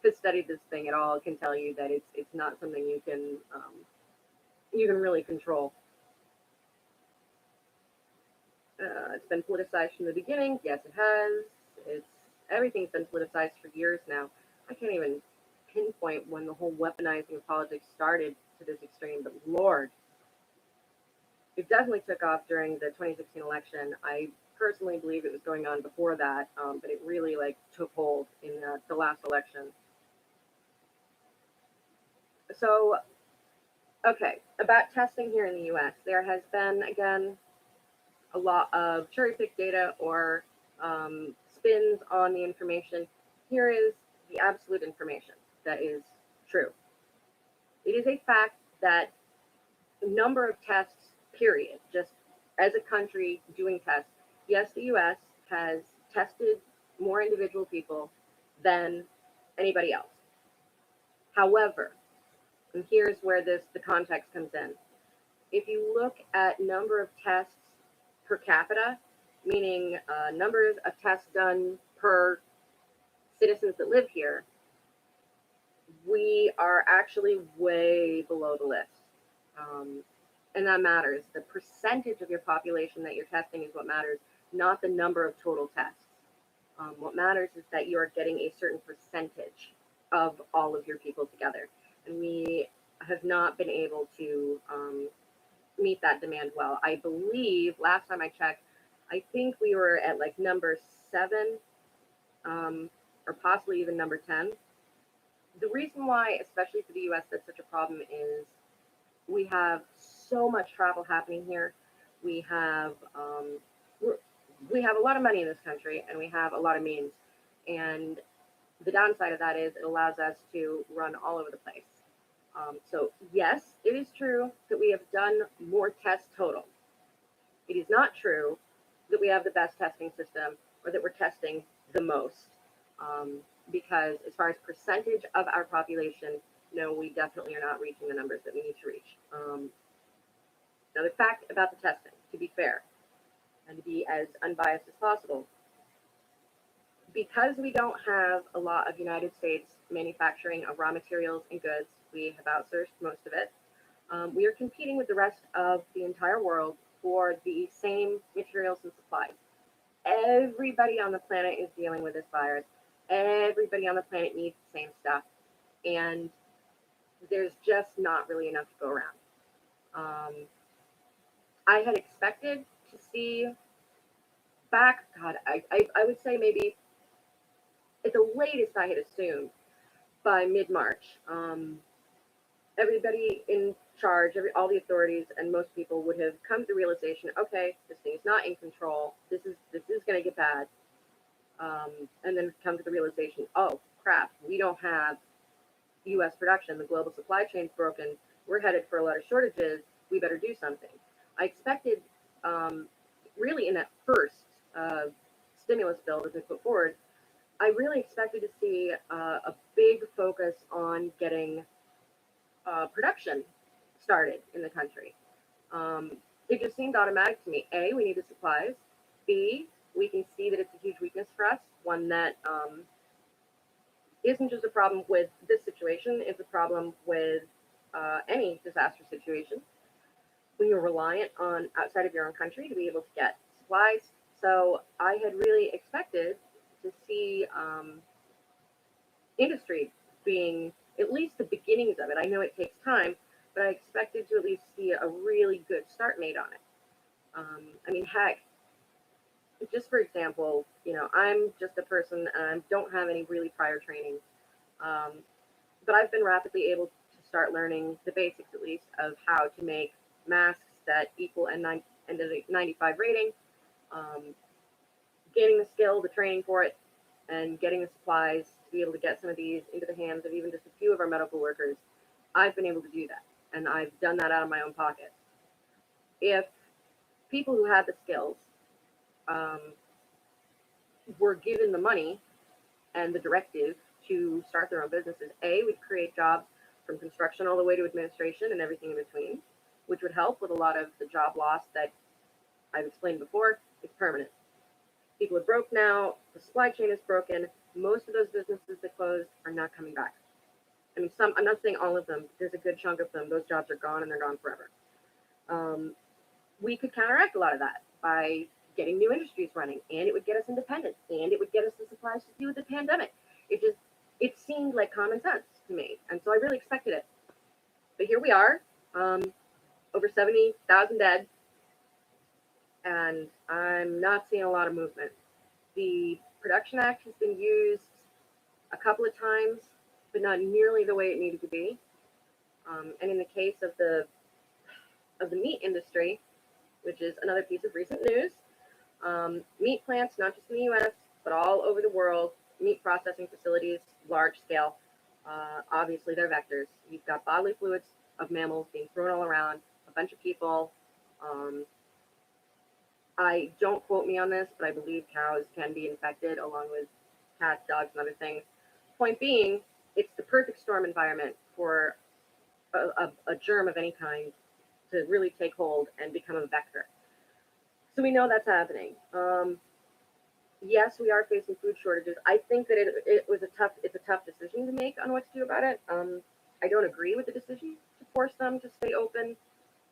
Speaker 1: has studied this thing at all can tell you that it's not something you can really control. It's been politicized from the beginning. Yes, it has. Everything's been politicized for years now. I can't even pinpoint when the whole weaponizing of politics started to this extreme, but Lord, it definitely took off during the 2016 election. I personally believe it was going on before that, but it really took hold in the last election. So, okay, about testing here in the U.S., there has been, again, a lot of cherry-picked data or spins on the information. Here is the absolute information that is true. It is a fact that the number of tests, period, just as a country doing tests, yes, the U.S. has tested more individual people than anybody else. However, and here's where the context comes in. If you look at number of tests per capita, meaning numbers of tests done per citizens that live here, we are actually way below the list. And that matters. The percentage of your population that you're testing is what matters, not the number of total tests. What matters is that you are getting a certain percentage of all of your people together. And we have not been able to meet that demand well. I believe last time I checked, I think we were at number 7, or possibly even number 10. The reason why, especially for the US, that's such a problem is we have so much travel happening here. We have a lot of money in this country, and we have a lot of means. And the downside of that is it allows us to run all over the place. So yes, it is true that we have done more tests total. It is not true that we have the best testing system or that we're testing the most. Because as far as percentage of our population, no, we definitely are not reaching the numbers that we need to reach. Now, the fact about the testing, to be fair, and to be as unbiased as possible, because we don't have a lot of United States manufacturing of raw materials and goods, we have outsourced most of it. We are competing with the rest of the entire world for the same materials and supplies. Everybody on the planet is dealing with this virus. Everybody on the planet needs the same stuff. And there's just not really enough to go around. I had expected to see back, God, I would say maybe at the latest, I had assumed by mid-March, everybody in charge, all the authorities, and most people would have come to the realization, okay, this thing is not in control. This is going to get bad, and then come to the realization, oh crap, we don't have U.S. production. The global supply chain's broken. We're headed for a lot of shortages. We better do something. I expected, um, really, in that first uh, stimulus bill that they put forward, I really expected to see a big focus on getting production started in the country. Um, it just seemed automatic to me. A, we need the supplies. B, we can see that it's a huge weakness for us, one that isn't just a problem with this situation, it's a problem with any disaster situation when you're reliant on outside of your own country to be able to get supplies. So I had really expected to see industry being at least the beginnings of it. I know it takes time, but I expected to at least see a really good start made on it. I mean, heck, just for example, I'm just a person and I don't have any really prior training, um, but I've been rapidly able to start learning the basics, at least, of how to make masks that equal N95 rating, um, gaining the skill, the training for it, and getting the supplies to be able to get some of these into the hands of even just a few of our medical workers. I've been able to do that, and I've done that out of my own pocket. If people who have the skills um, were given the money and the directive to start their own businesses, A, would create jobs from construction all the way to administration and everything in between, which would help with a lot of the job loss that I've explained before. It's permanent. People are broke now. The supply chain is broken. Most of those businesses that closed are not coming back. I mean, some. I'm not saying all of them. There's a good chunk of them. Those jobs are gone and they're gone forever. Um, we could counteract a lot of that by getting new industries running, and it would get us independent, and it would get us the supplies to deal with the pandemic. It seemed like common sense to me, and so I really expected it. But here we are, over 70,000 dead, and I'm not seeing a lot of movement. The Production Act has been used a couple of times, but not nearly the way it needed to be. And in the case of the meat industry, which is another piece of recent news, meat plants, not just in the U.S., but all over the world, meat processing facilities, large scale, obviously they're vectors. You've got bodily fluids of mammals being thrown all around, a bunch of people. Um, I don't quote me on this, but I believe cows can be infected along with cats, dogs, and other things. Point being, it's the perfect storm environment for a germ of any kind to really take hold and become a vector. So we know that's happening. Yes, we are facing food shortages. I think that it's a tough decision to make on what to do about it. I don't agree with the decision to force them to stay open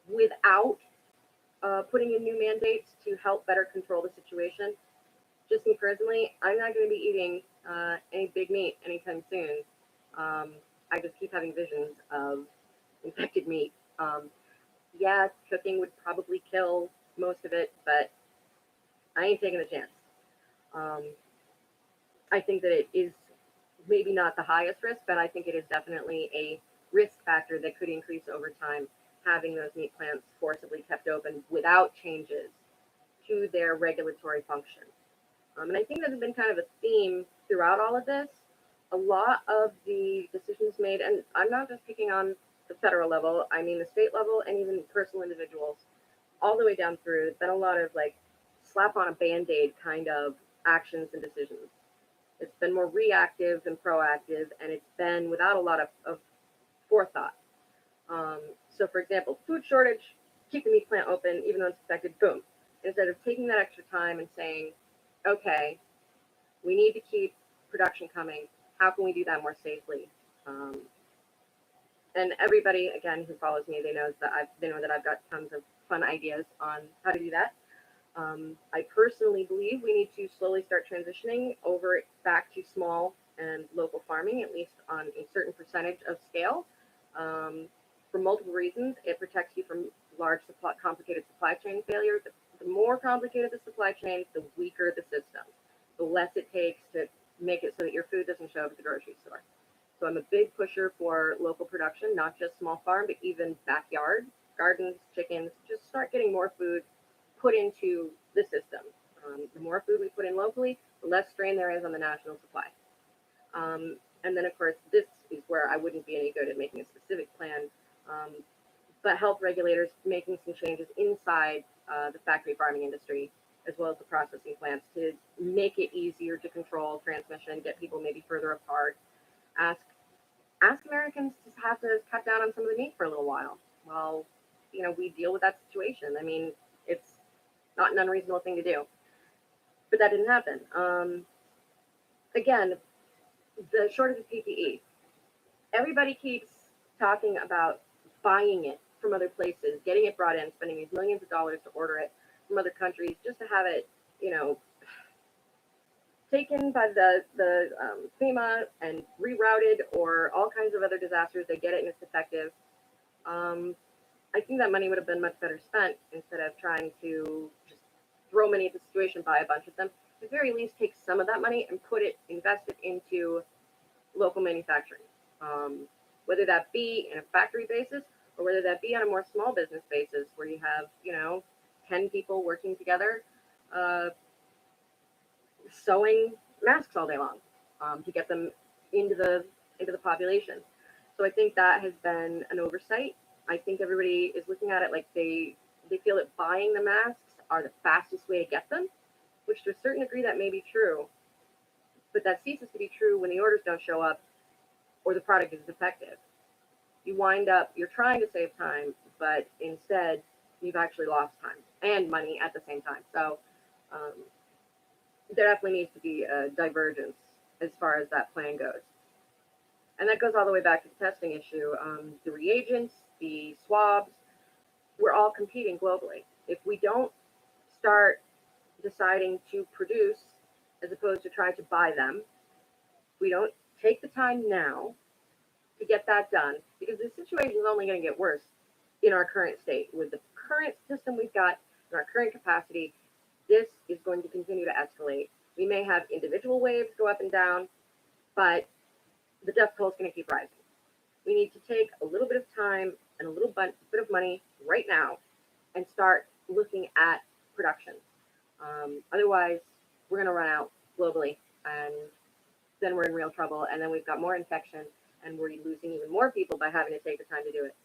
Speaker 1: without putting in new mandates to help better control the situation. Just me personally, I'm not going to be eating any big meat anytime soon. I just keep having visions of infected meat. Yeah, cooking would probably kill most of it, but I ain't taking a chance. Um, I think that it is maybe not the highest risk, but I think it is definitely a risk factor that could increase over time, having those meat plants forcibly kept open without changes to their regulatory function. And I think that has been kind of a theme throughout all of this. A lot of the decisions made, and I'm not just picking on the federal level, I mean the state level and even personal individuals, all the way down through, there's been a lot of like slap on a band aid kind of actions and decisions. It's been more reactive than proactive, and it's been without a lot of forethought. So, for example, food shortage, keep the meat plant open, even though it's affected, boom. Instead of taking that extra time and saying, okay, we need to keep production coming. How can we do that more safely? Um, and everybody, again, who follows me, they know that I've got tons of fun ideas on how to do that. I personally believe we need to slowly start transitioning over back to small and local farming, at least on a certain percentage of scale. For multiple reasons, it protects you from large, complicated supply chain failures. The more complicated the supply chain, the weaker the system. The less it takes to make it so that your of the grocery store. So I'm a big pusher for local production, not just small farm, but even backyard gardens, chickens. Just start getting more food put into the system. The more food we put in locally, the less strain there is on the national supply. And then, of course, this is where I wouldn't be any good at making a specific plan, um, but health regulators making some changes inside the factory farming industry, as well as the processing plants, to make it easier to control transmission, get people maybe further apart. Ask ask Americans to have to cut down on some of the meat for a little while, while we deal with that situation. I mean, it's not an unreasonable thing to do, but that didn't happen. Again, the shortage of PPE. Everybody keeps talking about buying it from other places, getting it brought in, spending these millions of dollars to order it from other countries just to have it, taken by the FEMA and rerouted, or all kinds of other disasters. They get it and it's effective. I think that money would have been much better spent instead of trying to just throw money at the situation, buy a bunch of them. At the very least, take some of that money and invest it into local manufacturing, whether that be in a factory basis or whether that be on a more small business basis where you have 10 people working together, uh, sewing masks all day long, to get them into the population. So I think that has been an oversight. I think everybody is looking at it like they feel that buying the masks are the fastest way to get them, which to a certain degree that may be true, but that ceases to be true when the orders don't show up or the product is defective. You wind up, you're trying to save time, but instead you've actually lost time and money at the same time. So um, there definitely needs to be a divergence as far as that plan goes. And that goes all the way back to the testing issue. The reagents, the swabs, we're all competing globally. If we don't start deciding to produce as opposed to try to buy them, we don't take the time now to get that done, because the situation is only going to get worse in our current state. With the current system we've got, in our current capacity, this is going to continue to escalate. We may have individual waves go up and down, but the death toll is going to keep rising. We need to take a little bit of time and a little bit of money right now and start looking at production. Otherwise, we're going to run out globally, and then we're in real trouble, and then we've got more infection, and we're losing even more people by having to take the time to do it.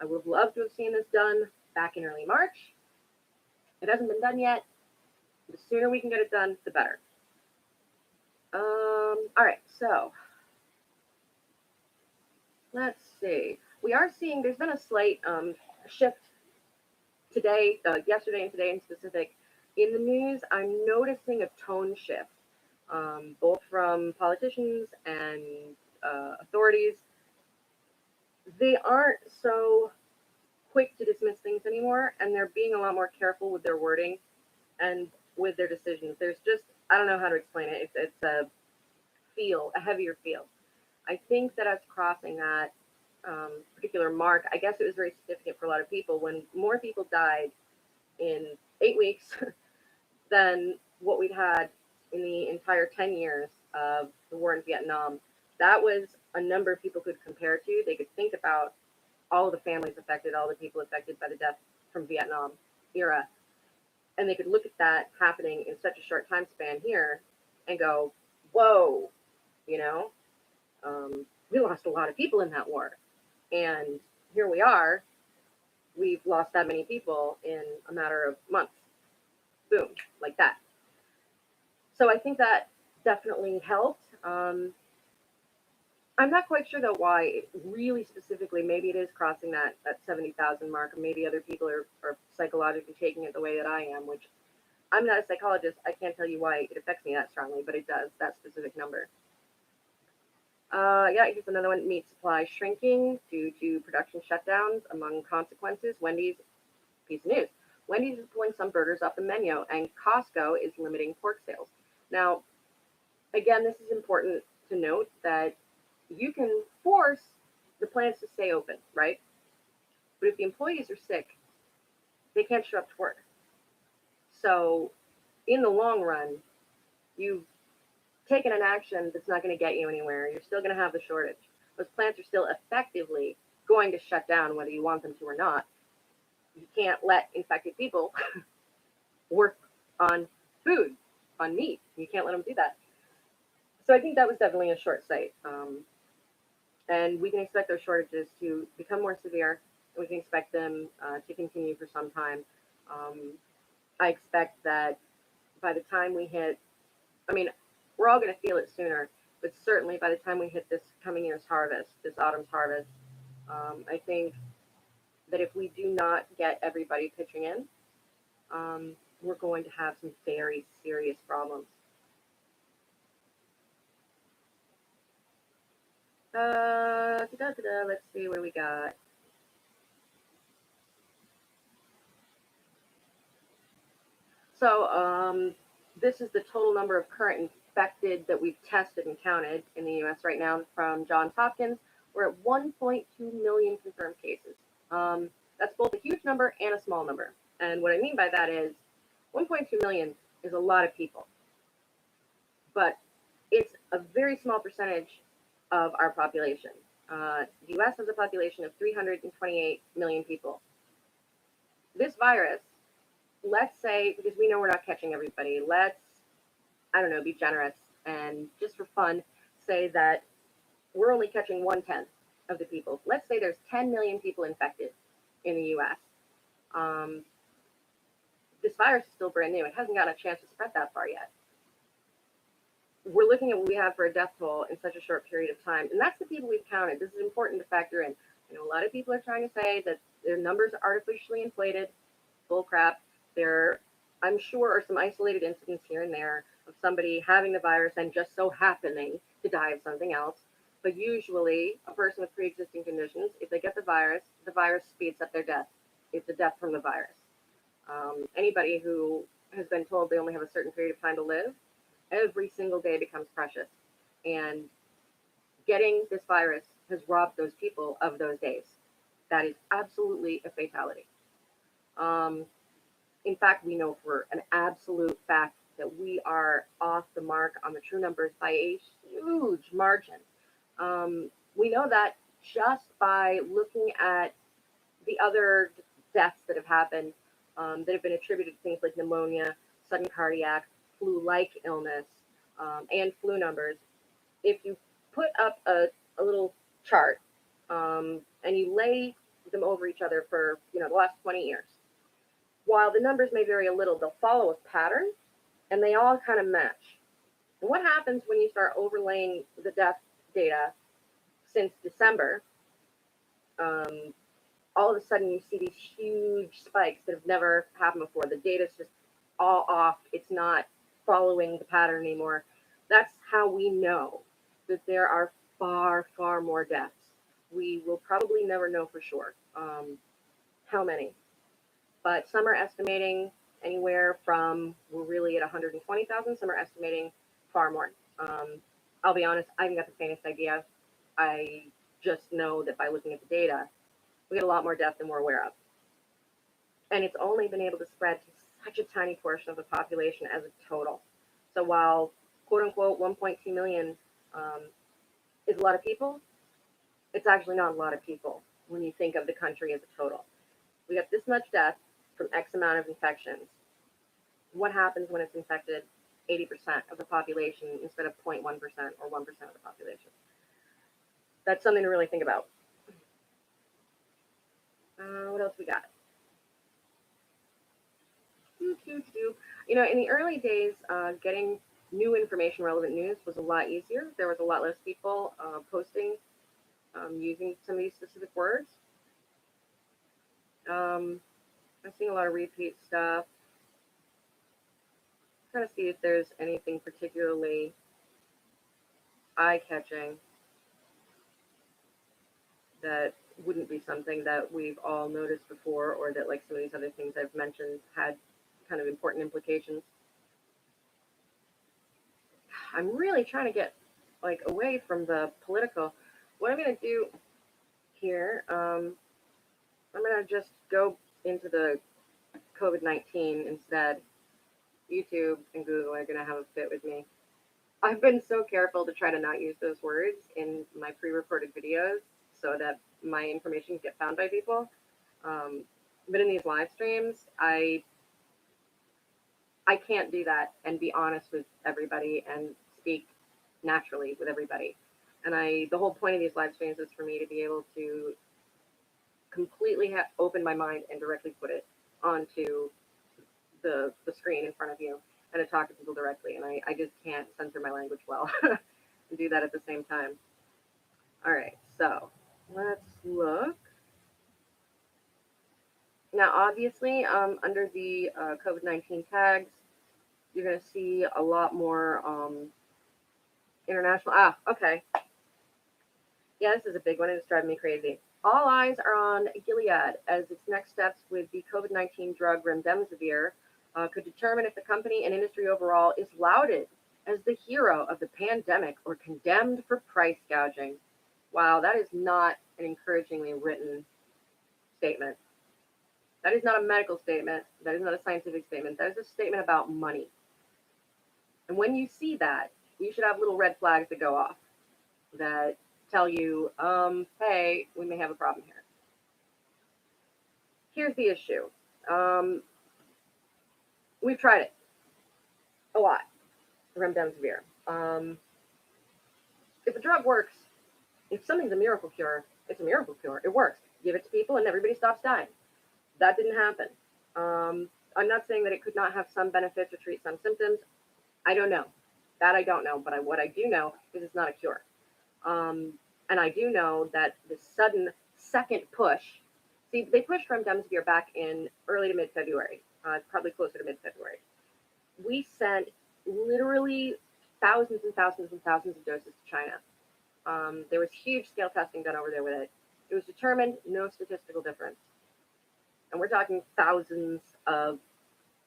Speaker 1: I would have loved to have seen this done back in early March. It hasn't been done yet. The sooner we can get it done, the better. All right, so let's see. We are seeing there's been a slight shift today, yesterday and today in specific. In the news, I'm noticing a tone shift, both from politicians and authorities. They aren't so quick to dismiss things anymore, and they're being a lot more careful with their wording and with their decisions. There's just, I don't know how to explain it. It's a heavier feel. I think that us crossing that particular mark, I guess it was very significant for a lot of people when more people died in 8 weeks than what we'd had in the entire 10 years of the war in Vietnam. That was a number people could compare to. They could think about all of the families affected, all the people affected by the death from Vietnam era, and they could look at that happening in such a short time span here and go, whoa, you know, we lost a lot of people in that war. And here we are, we've lost that many people in a matter of months. Boom, like that. So I think that definitely helped. I'm not quite sure though why really specifically. Maybe it is crossing that 70,000 mark, or maybe other people are psychologically taking it the way that I am, which I'm not a psychologist. I can't tell you why it affects me that strongly, but it does, that specific number. Yeah, here's another one. Meat supply shrinking due to production shutdowns. Among consequences, Wendy's, piece of news, Wendy's is pulling some burgers off the menu, and Costco is limiting pork sales. Now, again, this is important to note that you can force the plants to stay open, right? But if the employees are sick, they can't show up to work. So in the long run, you've taking an action that's not going to get you anywhere. You're still going to have the shortage. Those plants are still effectively going to shut down whether you want them to or not. You can't let infected people work on food, on meat. You can't let them do that. So I think that was definitely a short sight. And we can expect those shortages to become more severe. And we can expect them to continue for some time. I expect that by the time we hit, I mean, we're all going to feel it sooner, but certainly by the time we hit this coming year's harvest, this autumn's harvest, I think that if we do not get everybody pitching in, we're going to have some very serious problems. Let's see what do we got. So this is the total number of current infected that we've tested and counted in the U.S. right now from Johns Hopkins. We're at 1.2 million confirmed cases. That's both a huge number and a small number. And what I mean by that is 1.2 million is a lot of people, but it's a very small percentage of our population. The U.S. has a population of 328 million people. This virus, let's say, because we know we're not catching everybody, let's, I don't know, be generous and just for fun, say that we're only catching 1/10 of the people. Let's say there's 10 million people infected in the U.S. This virus is still brand new. It hasn't gotten a chance to spread that far yet. We're looking at what we have for a death toll in such a short period of time. And that's the people we've counted. This is important to factor in. I know a lot of people are trying to say that their numbers are artificially inflated. Bull crap. There, I'm sure, are some isolated incidents here and there of somebody having the virus and just so happening to die of something else. But usually, a person with pre-existing conditions, if they get the virus speeds up their death. It's a death from the virus. Anybody who has been told they only have a certain period of time to live, every single day becomes precious. And getting this virus has robbed those people of those days. That is absolutely a fatality. In fact, we know for an absolute fact that we are off the mark on the true numbers by a huge margin. We know that just by looking at the other deaths that have happened that have been attributed to things like pneumonia, sudden cardiac, flu-like illness, and flu numbers. If you put up a little chart and you lay them over each other for the last 20 years, while the numbers may vary a little, they'll follow a pattern, and they all kind of match. And what happens when you start overlaying the death data since December? All of a sudden, you see these huge spikes that have never happened before. The data's just all off. It's not following the pattern anymore. That's how we know that there are far, far more deaths. We will probably never know for sure how many. But some are estimating anywhere from, we're really at 120,000. Some are estimating far more. I'll be honest, I haven't got the faintest idea. I just know that by looking at the data, we get a lot more death than we're aware of. And it's only been able to spread to such a tiny portion of the population as a total. So while, quote unquote, 1.2 million is a lot of people, it's actually not a lot of people when you think of the country as a total. We got this much death from X amount of infections. What happens when it's infected 80% of the population instead of 0.1% or 1% of the population? That's something to really think about. What else we got? In the early days, getting new information, relevant news was a lot easier. There was a lot less people posting using some of these specific words. I'm seeing a lot of repeat stuff. I'm trying to see if there's anything particularly eye-catching that wouldn't be something that we've all noticed before, or that, like some of these other things I've mentioned, had kind of important implications. I'm really trying to get away from the political. What I'm going to do here, I'm going to just go into the COVID-19 instead. YouTube and Google are going to have a fit with me. I've been so careful to try to not use those words in my pre-recorded videos so that my information get found by people. Um, but in these live streams, I can't do that and be honest with everybody and speak naturally with everybody. And the whole point of these live streams is for me to be able to completely open my mind and directly put it onto the screen in front of you and to talk to people directly. And I just can't censor my language well and do that at the same time. All right, so let's look. Now, obviously, under the COVID-19 tags, you're going to see a lot more international. Okay. Yeah, this is a big one and it's driving me crazy. All eyes are on Gilead as its next steps with the COVID-19 drug remdesivir could determine if the company and industry overall is lauded as the hero of the pandemic or condemned for price gouging. Wow, that is not an encouragingly written statement. That is not a medical statement. That is not a scientific statement. That is a statement about money. And when you see that, you should have little red flags that go off that tell you, hey, we may have a problem here. Here's the issue. We've tried it a lot, remdesivir. If a drug works, if something's a miracle cure, it's a miracle cure. It works. Give it to people and everybody stops dying. That didn't happen. I'm not saying that it could not have some benefit to treat some symptoms. I don't know. That I don't know. But what I do know is it's not a cure. And I do know that the sudden second push, see, they pushed remdesivir back in early to mid-February, probably closer to mid-February. We sent literally thousands and thousands and thousands of doses to China. There was huge scale testing done over there with it. It was determined no statistical difference. And we're talking thousands of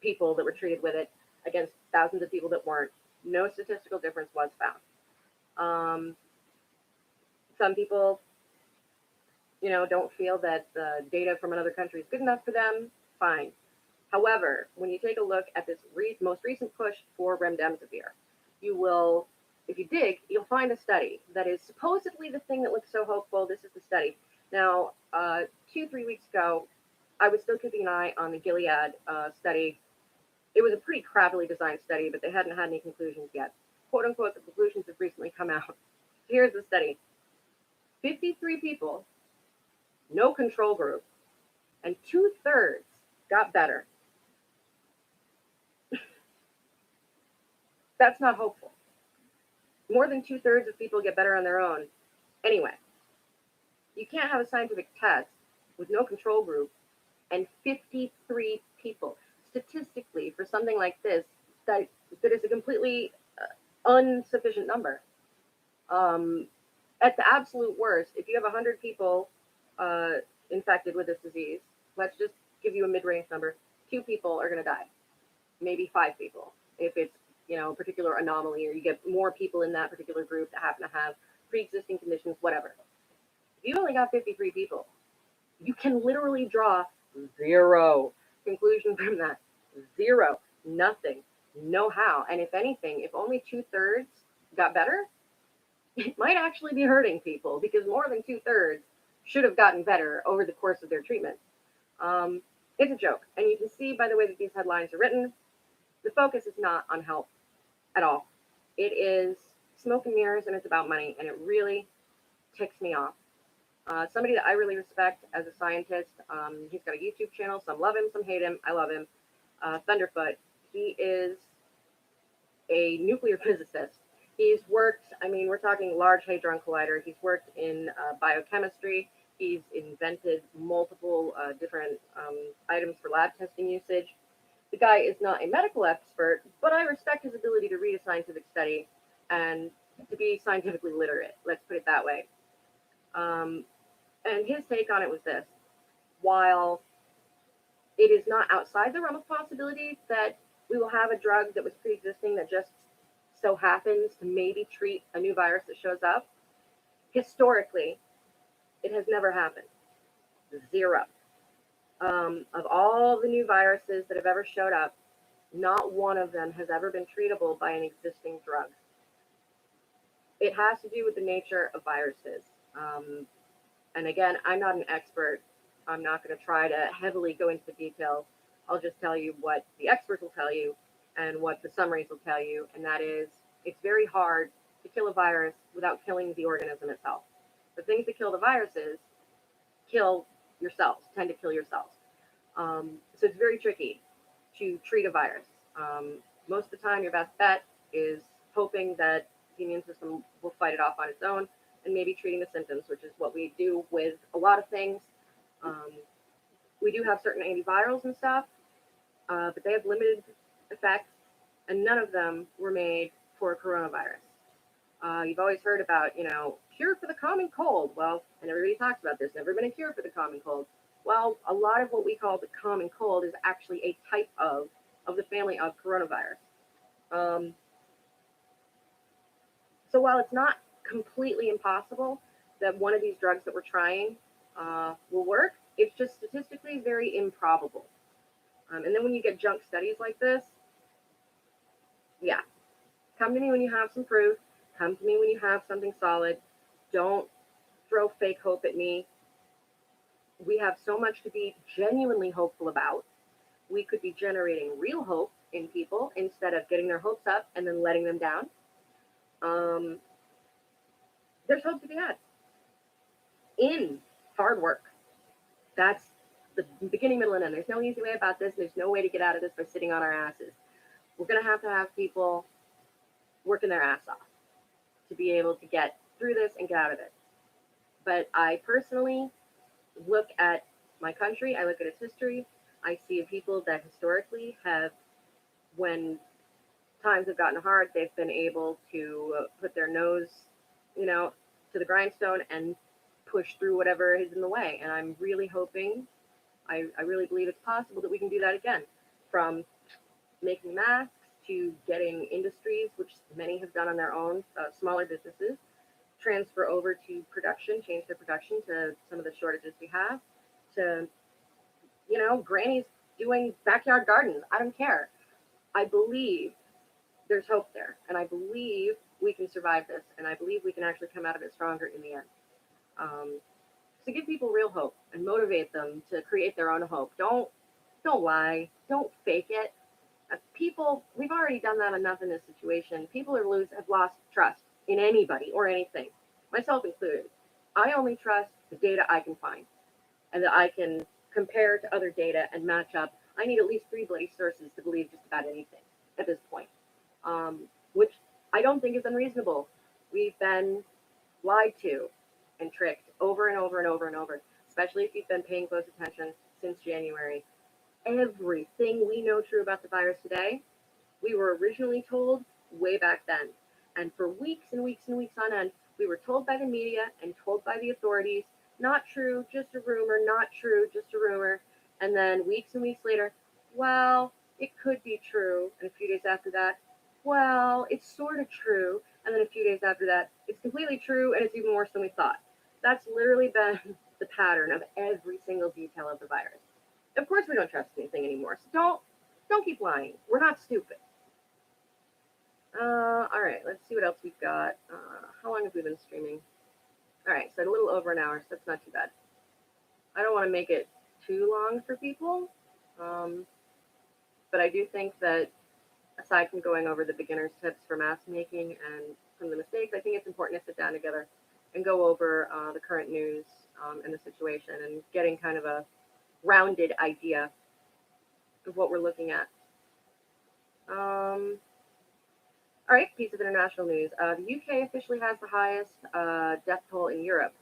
Speaker 1: people that were treated with it against thousands of people that weren't. No statistical difference was found. Some people, don't feel that the data from another country is good enough for them. Fine. However, when you take a look at this most recent push for remdesivir, you will, if you dig, you'll find a study that is supposedly the thing that looks so hopeful. This is the study. Now, 2-3 weeks ago, I was still keeping an eye on the Gilead study. It was a pretty crappily designed study, but they hadn't had any conclusions yet. Quote unquote, the conclusions have recently come out. Here's the study. 53 people, no control group, and 2/3 got better. That's not hopeful. More than 2/3 of people get better on their own. Anyway, you can't have a scientific test with no control group and 53 people. Statistically, for something like this, that is a completely insufficient number. At the absolute worst, if you have 100 people infected with this disease, let's just give you a mid-range number, 2 people are going to die, maybe 5 people, if it's a particular anomaly or you get more people in that particular group that happen to have pre-existing conditions, whatever. If you only got 53 people, you can literally draw 0 conclusion from that. 0, nothing, no how. And if anything, if only 2/3 got better, it might actually be hurting people because more than 2/3 should have gotten better over the course of their treatment. It's a joke. And you can see by the way that these headlines are written, the focus is not on health at all. It is smoke and mirrors and it's about money. And it really ticks me off. Somebody that I really respect as a scientist, he's got a YouTube channel. Some love him, some hate him. I love him. Thunderfoot. He is a nuclear physicist. He's worked, we're talking Large Hadron Collider. He's worked in biochemistry. He's invented multiple different items for lab testing usage. The guy is not a medical expert, but I respect his ability to read a scientific study and to be scientifically literate. Let's put it that way. And his take on it was this. While it is not outside the realm of possibility that we will have a drug that was pre-existing that just so happens to maybe treat a new virus that shows up, historically, it has never happened. 0. Of all the new viruses that have ever showed up, not one of them has ever been treatable by an existing drug. It has to do with the nature of viruses. Um, and again, I'm not an expert. I'm not going to try to heavily go into the details. I'll just tell you what the experts will tell you and what the summaries will tell you, and that is it's very hard to kill a virus without killing the organism itself. The things that kill the viruses kill your cells, tend to kill your cells. So it's very tricky to treat a virus. Most of the time, your best bet is hoping that the immune system will fight it off on its own and maybe treating the symptoms, which is what we do with a lot of things. Um, we do have certain antivirals and stuff, but they have limited effects, and none of them were made for coronavirus. You've always heard about, cure for the common cold. Well, and everybody talks about there's never been a cure for the common cold. Well, a lot of what we call the common cold is actually a type of the family of coronavirus. Um, so while it's not completely impossible that one of these drugs that we're trying will work, it's just statistically very improbable. And then when you get junk studies like this, yeah, come to me when you have some proof. Come to me when you have something solid. Don't throw fake hope at me. We have so much to be genuinely hopeful about. We could be generating real hope in people instead of getting their hopes up and then letting them down. Um, there's hope to be had in hard work. That's the beginning, middle, and end. There's no easy way about this. There's no way to get out of this by sitting on our asses. We're going to have people working their ass off to be able to get through this and get out of it. But I personally look at my country, I look at its history, I see people that historically have, when times have gotten hard, they've been able to put their nose, to the grindstone and push through whatever is in the way. And I'm really hoping, I really believe it's possible that we can do that again. From making masks to getting industries, which many have done on their own, smaller businesses, transfer over to production, change their production to some of the shortages we have, to, grannies doing backyard gardens. I don't care. I believe there's hope there, and I believe we can survive this, and I believe we can actually come out of it stronger in the end. So give people real hope and motivate them to create their own hope. Don't lie. Don't fake it. People, we've already done that enough in this situation. People have lost trust in anybody or anything, myself included. I only trust the data I can find and that I can compare to other data and match up. I need at least 3 bloody sources to believe just about anything at this point, which I don't think is unreasonable. We've been lied to and tricked over and over and over and over, especially if you've been paying close attention since January. Everything we know true about the virus today, we were originally told way back then. And for weeks and weeks and weeks on end, we were told by the media and told by the authorities, not true, just a rumor, not true, just a rumor. And then weeks and weeks later, well, it could be true. And a few days after that, well, it's sort of true. And then a few days after that, it's completely true and it's even worse than we thought. That's literally been the pattern of every single detail of the virus. Of course we don't trust anything anymore, so don't keep lying. We're not stupid. All right, let's see what else we've got. How long have we been streaming? All right, so a little over an hour, so that's not too bad. I don't want to make it too long for people, but I do think that aside from going over the beginner's tips for mask making and from the mistakes, I think it's important to sit down together and go over the current news and the situation and getting kind of a rounded idea of what we're looking at. All right, piece of international news. The UK officially has the highest death toll in Europe,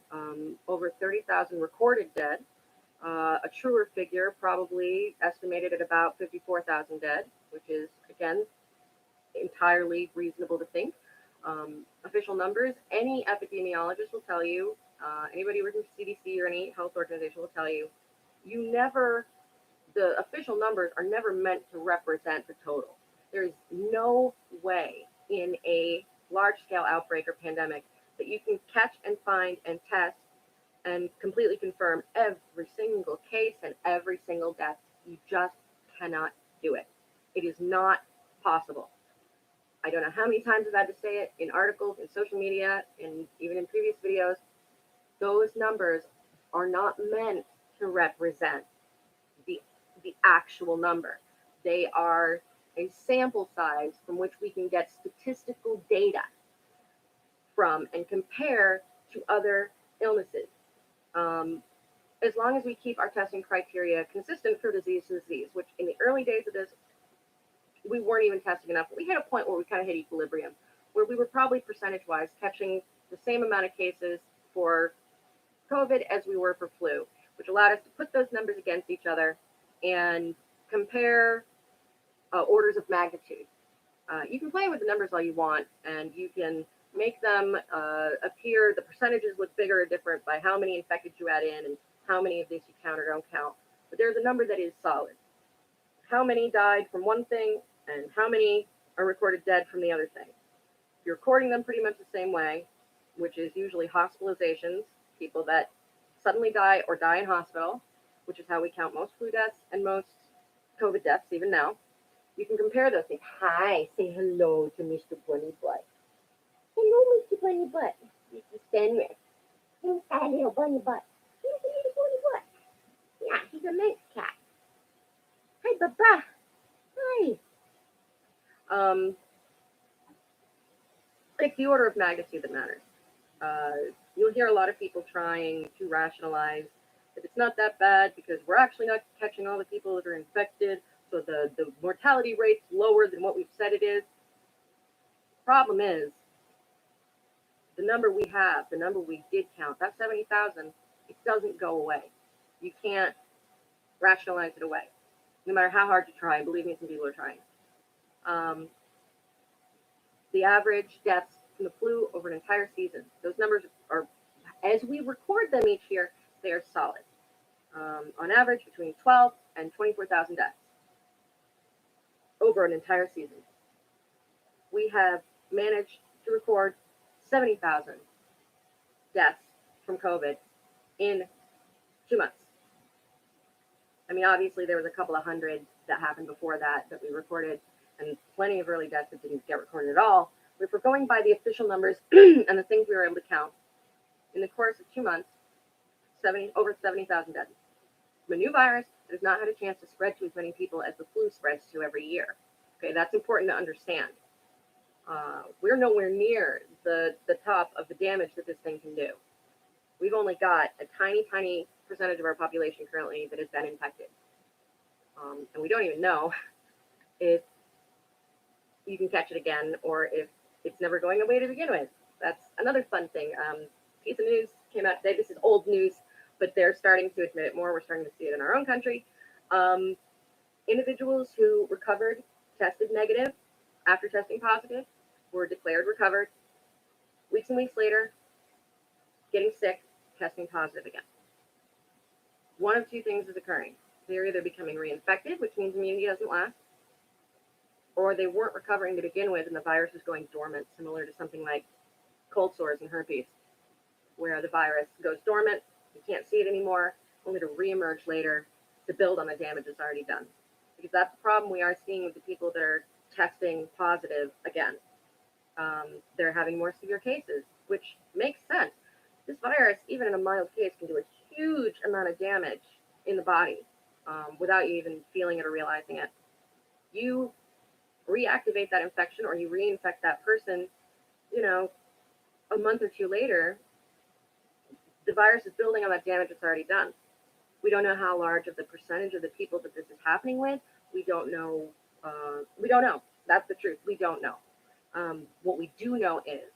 Speaker 1: over 30,000 recorded dead. A truer figure probably estimated at about 54,000 dead, which is, again, entirely reasonable to think. Official numbers, any epidemiologist will tell you, anybody working for CDC or any health organization will tell you, the official numbers are never meant to represent the total. There's no way in a large-scale outbreak or pandemic that you can catch and find and test and completely confirm every single case and every single death. You just cannot do it. It is not possible. I don't know how many times I've had to say it in articles, in social media, and even in previous videos. Those numbers are not meant to represent the, the actual number. They are a sample size from which we can get statistical data from and compare to other illnesses. Um, as long as we keep our testing criteria consistent for disease to disease, which in the early days of this, we weren't even testing enough. We hit a point where we kind of hit equilibrium, where we were probably percentage-wise catching the same amount of cases for COVID as we were for flu, which allowed us to put those numbers against each other and compare orders of magnitude. You can play with the numbers all you want, and you can make them appear, the percentages look bigger or different by how many infected you add in and how many of these you count or don't count. But there's a number that is solid. How many died from one thing and how many are recorded dead from the other thing. You're recording them pretty much the same way, which is usually hospitalizations, people that suddenly die or die in hospital, which is how we count most flu deaths and most COVID deaths, even now. You can compare those things. Hi, say hello to Mr. Bunny Butt. Hello, Mr. Bunny Butt. Mr. Stenwick. Here's that little bunny butt. Here's the little bunny butt. Yeah, he's a Manx cat. Hi, Baba. Hi. It's the order of magnitude that matters. You'll hear a lot of people trying to rationalize that it's not that bad because we're actually not catching all the people that are infected, so the mortality rate's lower than what we've said it is. Problem is, the number we have, the number we did count, that 70,000, it doesn't go away. You can't rationalize it away. No matter how hard you try, believe me, some people are trying. The average deaths from the flu over an entire season, those numbers are, as we record them each year, they are solid. On average, between 12 and 24,000 deaths over an entire season. We have managed to record 70,000 deaths from COVID in 2 months. I mean, obviously, there was a couple of hundred that happened before that we recorded, and plenty of early deaths that didn't get recorded at all. But if we're going by the official numbers and the things we were able to count, in the course of 2 months, over 70,000 deaths. A new virus that has not had a chance to spread to as many people as the flu spreads to every year. Okay, that's important to understand. We're nowhere near the top of the damage that this thing can do. We've only got a tiny, tiny percentage of our population currently that has been infected. And we don't even know if you can catch it again or if it's never going away to begin with. That's another fun thing. Piece of news came out today. This is old news, but they're starting to admit it more. We're starting to see it in our own country. Individuals who recovered, tested negative after testing positive, were declared recovered. Weeks and weeks later, getting sick, testing positive again. One of two things is occurring. They're either becoming reinfected, which means immunity doesn't last, or they weren't recovering to begin with and the virus is going dormant, similar to something like cold sores and herpes, where the virus goes dormant, you can't see it anymore, only to reemerge later to build on the damage that's already done. Because that's the problem we are seeing with the people that are testing positive again. They're having more severe cases, which makes sense. This virus, even in a mild case, can do a huge amount of damage in the body without you even feeling it or realizing it. You reactivate that infection or you reinfect that person, a month or two later, the virus is building on that damage that's already done. We don't know how large of the percentage of the people that this is happening with. We don't know. That's the truth. We don't know. What we do know is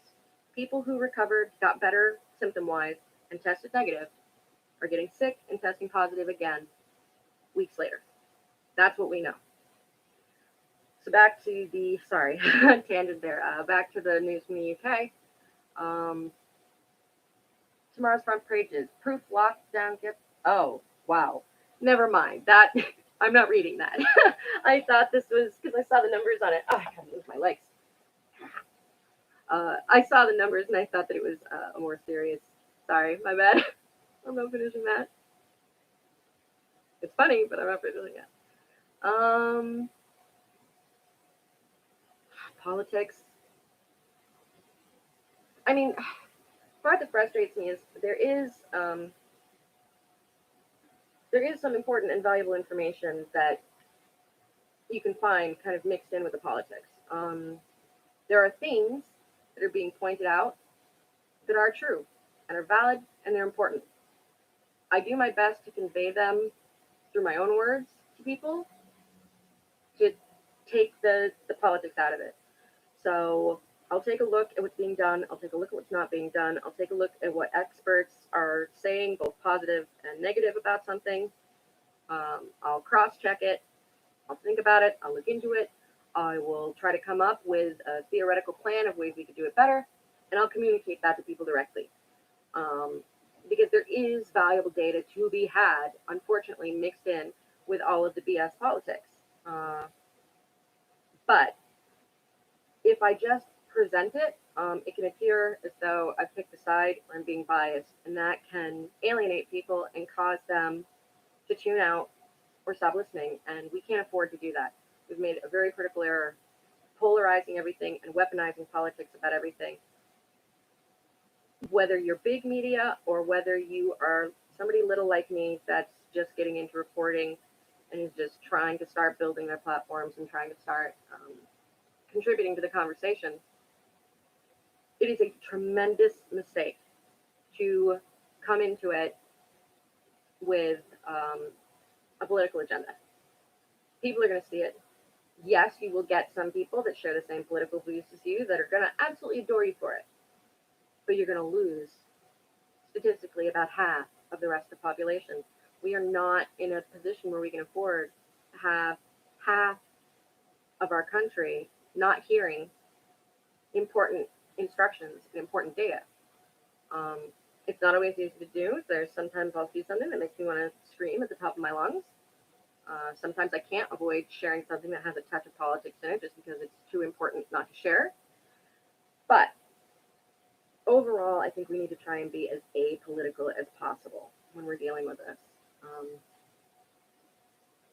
Speaker 1: people who recovered, got better symptom-wise, and tested negative are getting sick and testing positive again weeks later. That's what we know. So back to the, tangent there. Back to the news from the UK. Tomorrow's front page is proof lockdown gets. Oh, wow. Never mind. That I'm not reading that. I thought this was because I saw the numbers on it. Oh, I gotta move my legs. I saw the numbers and I thought that it was a more serious. Sorry, my bad. I'm not finishing that. It's funny, but I'm not finishing it. politics. I mean, part that frustrates me is there is some important and valuable information that you can find kind of mixed in with the politics. There are things that are being pointed out that are true and are valid and they're important. I do my best to convey them through my own words to people to take the politics out of it. So I'll take a look at what's being done. I'll take a look at what's not being done. I'll take a look at what experts are saying, both positive and negative about something. I'll cross check it. I'll think about it. I'll look into it. I will try to come up with a theoretical plan of ways we could do it better, and I'll communicate that to people directly. Because there is valuable data to be had, unfortunately, mixed in with all of the BS politics. But if I just present it, it can appear as though I've picked a side or I'm being biased, and that can alienate people and cause them to tune out or stop listening, and we can't afford to do that. We've made a very critical error, polarizing everything and weaponizing politics about everything. Whether you're big media or whether you are somebody little like me that's just getting into reporting and is just trying to start building their platforms and trying to start contributing to the conversation, it is a tremendous mistake to come into it with a political agenda. People are going to see it. Yes, you will get some people that share the same political views as you that are going to absolutely adore you for it. But you're going to lose statistically about half of the rest of the population. We are not in a position where we can afford to have half of our country not hearing important instructions and important data. It's not always easy to do. There's sometimes I'll see something that makes me want to scream at the top of my lungs. Sometimes I can't avoid sharing something that has a touch of politics in it just because it's too important not to share. But overall, I think we need to try and be as apolitical as possible when we're dealing with this.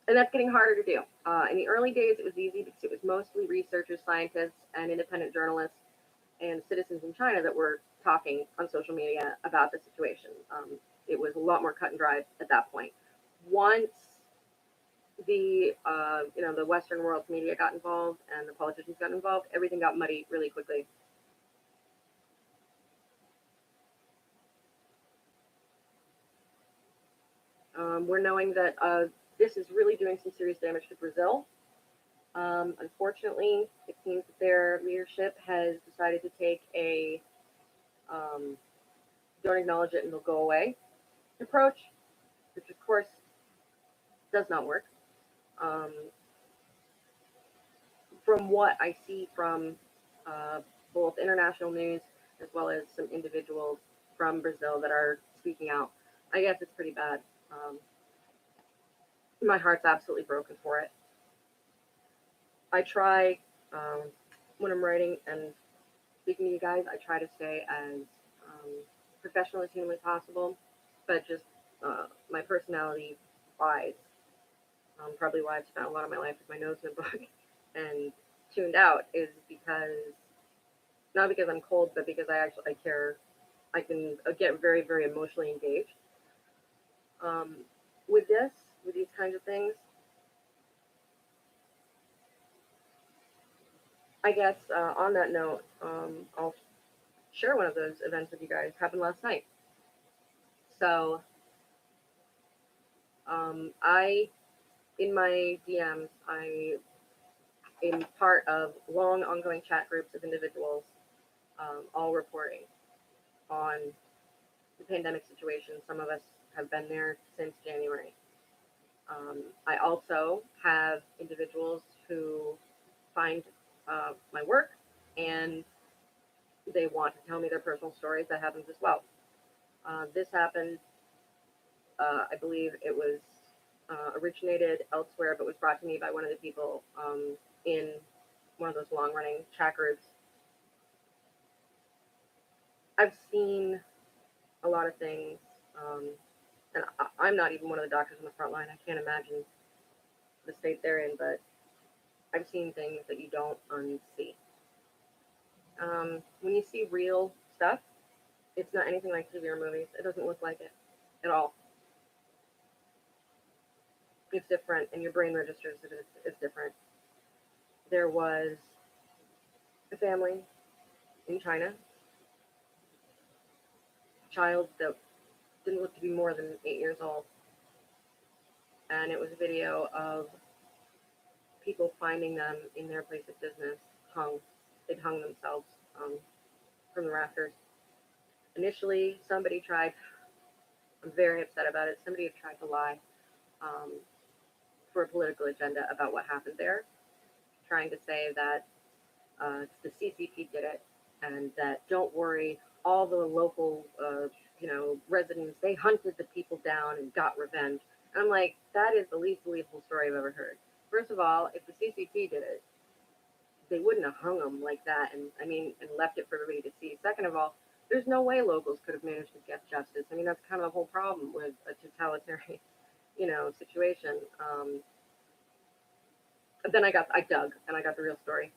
Speaker 1: And that's getting harder to do. In the early days, it was easy because it was mostly researchers, scientists, and independent journalists and citizens in China that were talking on social media about the situation. It was a lot more cut and dry at that point. Once the the Western world's media got involved and the politicians got involved, everything got muddy really quickly. We're knowing that this is really doing some serious damage to Brazil. Unfortunately, it seems that their leadership has decided to take a don't acknowledge it and they'll go away approach, which of course does not work. Um, from what I see from both international news as well as some individuals from Brazil that are speaking out, I guess it's pretty bad. My heart's absolutely broken for it. I try when I'm writing and speaking to you guys, I try to stay as professional as humanly possible, but just my personality wise, probably why I've spent a lot of my life with my nose in a book and tuned out is because not because I'm cold, but because I care. I can get very, very emotionally engaged. Um, with these kinds of things, I guess on that note, I'll share one of those events with you guys. Happened last night. So in my DMs, I am part of long, ongoing chat groups of individuals, all reporting on the pandemic situation. Some of us have been there since January. I also have individuals who find my work and they want to tell me their personal stories. That happens as well. This happened, I believe it was originated elsewhere, but was brought to me by one of the people in one of those long running chat groups. I've seen a lot of things, and I'm not even one of the doctors on the front line. I can't imagine the state they're in, but I've seen things that you don't unsee. When you see real stuff, it's not anything like TV or movies. It doesn't look like it at all. It's different, and your brain registers that it's different. There was a family in China, a child that didn't look to be more than 8 years old, and it was a video of people finding them in their place of business hung. They'd hung themselves from the rafters. Initially, somebody tried, I'm very upset about it, somebody had tried to lie um, for a political agenda about what happened there, trying to say that the CCP did it, and that don't worry, all the local, residents, they hunted the people down and got revenge. And I'm like, that is the least believable story I've ever heard. First of all, if the CCP did it, they wouldn't have hung them like that, and left it for everybody to see. Second of all, there's no way locals could have managed to get justice. I mean, that's kind of the whole problem with a totalitarian, situation. But then I dug, and I got the real story.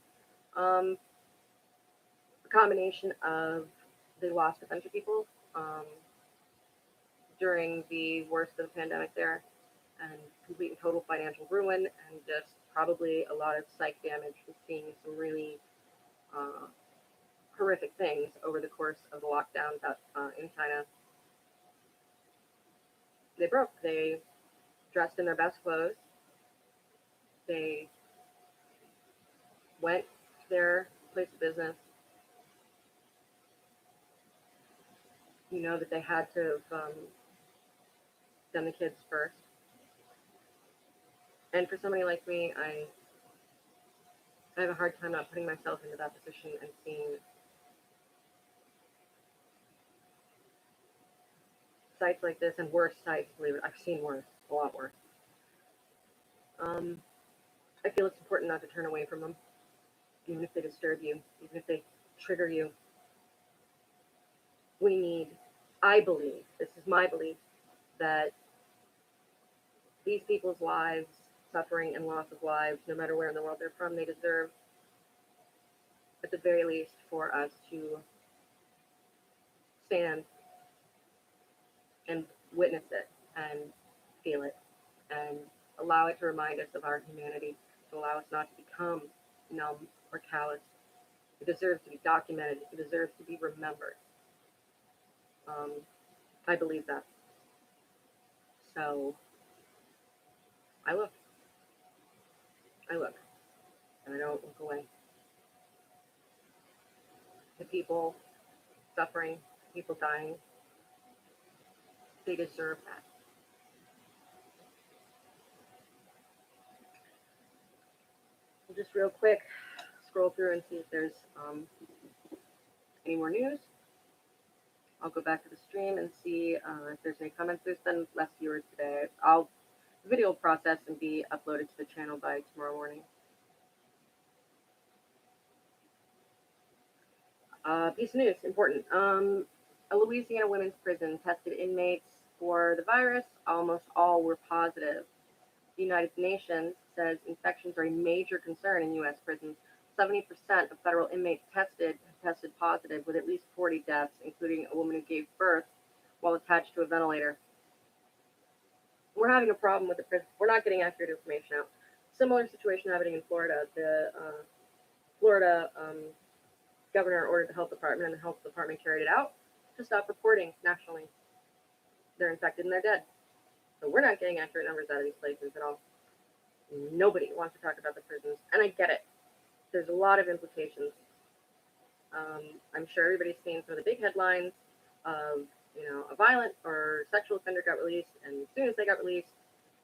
Speaker 1: Um, a combination of they lost a bunch of people um, during the worst of the pandemic there, and complete and total financial ruin, and just probably a lot of psych damage from seeing some really uh, horrific things over the course of the lockdowns in China. They broke. They dressed in their best clothes. They went to their place of business. You know that they had to have done the kids first. And for somebody like me, I have a hard time not putting myself into that position and seeing sites like this and worse sites. Believe it, I've seen worse, a lot worse. Um, I feel it's important not to turn away from them, even if they disturb you, even if they trigger you. We need, I believe, this is my belief, that these people's lives, suffering and loss of lives, no matter where in the world they're from, they deserve, at the very least, for us to stand and witness it and feel it and allow it to remind us of our humanity, to allow us not to become numb or callous. It deserves to be documented. It deserves to be remembered. Um, I believe that. So I look. I look. And I don't look away. The people suffering, people dying, they deserve that. Just real quick, scroll through and see if there's any more news. I'll go back to the stream and see if there's any comments. There's been less viewers today. The video will process and be uploaded to the channel by tomorrow morning. Piece of news, important. A Louisiana women's prison tested inmates for the virus. Almost all were positive. The United Nations says infections are a major concern in U.S. prisons. 70% of federal inmates tested positive, with at least 40 deaths, including a woman who gave birth while attached to a ventilator. We're having a problem with the prison. We're not getting accurate information out. Similar situation happening in Florida. The Florida governor ordered the health department, and the health department carried it out to stop reporting nationally. They're infected and they're dead. So we're not getting accurate numbers out of these places at all. Nobody wants to talk about the prisons, and I get it. There's a lot of implications. I'm sure everybody's seen some of the big headlines of, a violent or sexual offender got released, and as soon as they got released,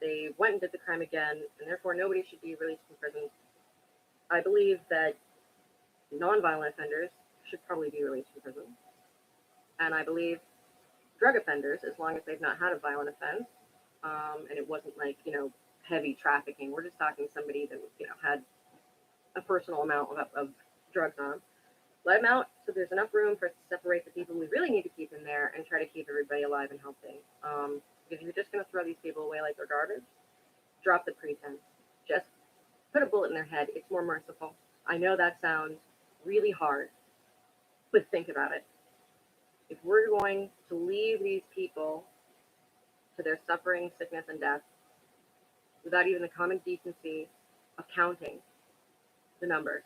Speaker 1: they went and did the crime again, and therefore nobody should be released from prison. I believe that non-violent offenders should probably be released from prison, and I believe drug offenders, as long as they've not had a violent offense, and it wasn't like, heavy trafficking. We're just talking somebody that, had a personal amount of drugs on them. Let them out so there's enough room for us to separate the people we really need to keep in there and try to keep everybody alive and healthy. Because if you're just going to throw these people away like they're garbage, drop the pretense. Just put a bullet in their head. It's more merciful. I know that sounds really hard, But think about it. If we're going to leave these people to their suffering, sickness, and death without even the common decency of counting the numbers,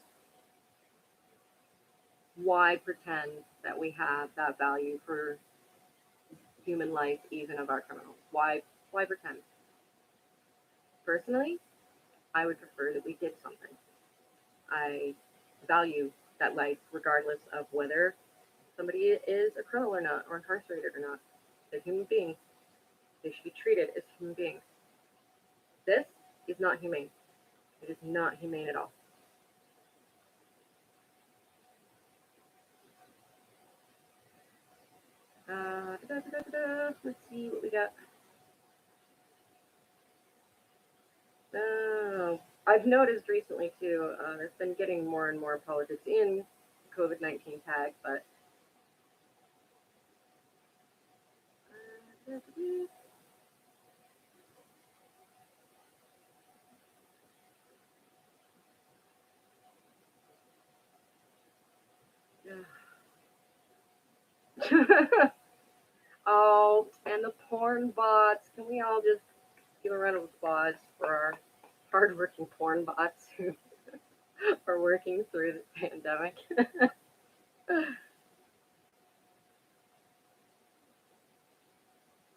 Speaker 1: why pretend that we have that value for human life, even of our criminals? Why pretend? Personally, I would prefer that we did something. I value that life regardless of whether somebody is a criminal or not, or incarcerated or not. They're human beings. They should be treated as human beings. This is not humane. It is not humane at all. Let's see what we got. I've noticed recently too, there's been getting more and more politics in COVID-19 tag, but oh, and the porn bots. Can we all just give a round of applause for our hardworking porn bots who are working through the pandemic?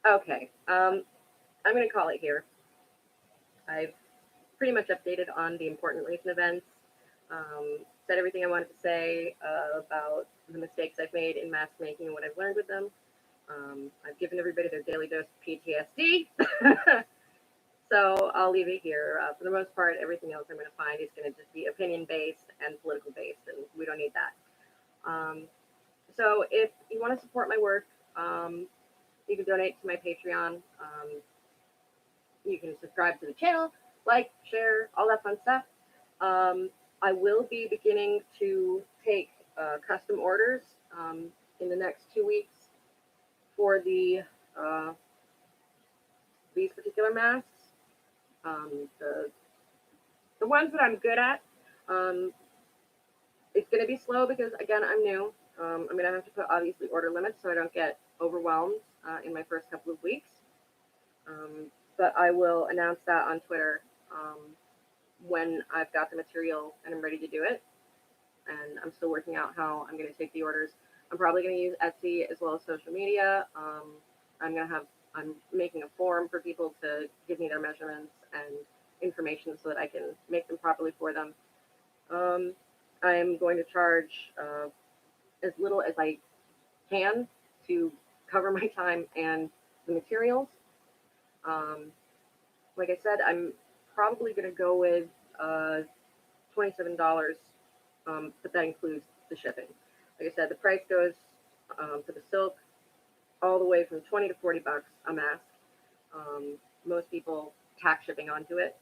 Speaker 1: Okay, I'm going to call it here. I've pretty much updated on the important recent events, said everything I wanted to say about the mistakes I've made in mask making and what I've learned with them. I've given everybody their daily dose of PTSD. So I'll leave it here. For the most part, everything else I'm going to find is going to just be opinion based and political based, and we don't need that. So if you want to support my work, you can donate to my Patreon. You can subscribe to the channel, like, share, all that fun stuff. I will be beginning to take custom orders in the next 2 weeks for these particular masks. The ones that I'm good at, it's going to be slow because, again, I'm new. I'm going to have to put, obviously, order limits so I don't get overwhelmed in my first couple of weeks. But I will announce that on Twitter when I've got the material and I'm ready to do it. And I'm still working out how I'm going to take the orders. I'm probably going to use Etsy as well as social media. I'm making a form for people to give me their measurements and information so that I can make them properly for them. I'm going to charge as little as I can to cover my time and the materials. Like I said, I'm probably going to go with $27, but that includes the shipping. Like I said, the price goes for the silk all the way from 20 to 40 bucks a mask. Most people tack shipping onto it.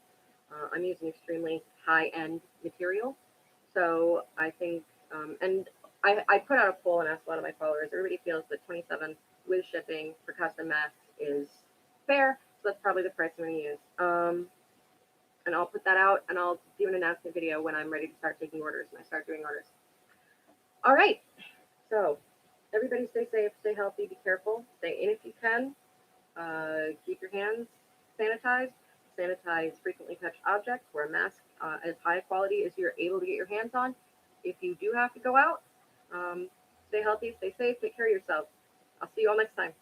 Speaker 1: I'm using extremely high-end material, so I think, and I put out a poll and asked a lot of my followers. Everybody feels that 27 with shipping for custom masks is fair, so that's probably the price I'm going to use. And I'll put that out, and I'll do an announcement video when I'm ready to start taking orders, and I start doing orders. All right, so everybody stay safe, stay healthy, be careful, stay in if you can. Keep your hands sanitized. Sanitize frequently touched objects. Wear a mask as high quality as you're able to get your hands on. If you do have to go out, stay healthy, stay safe, take care of yourself. I'll see you all next time.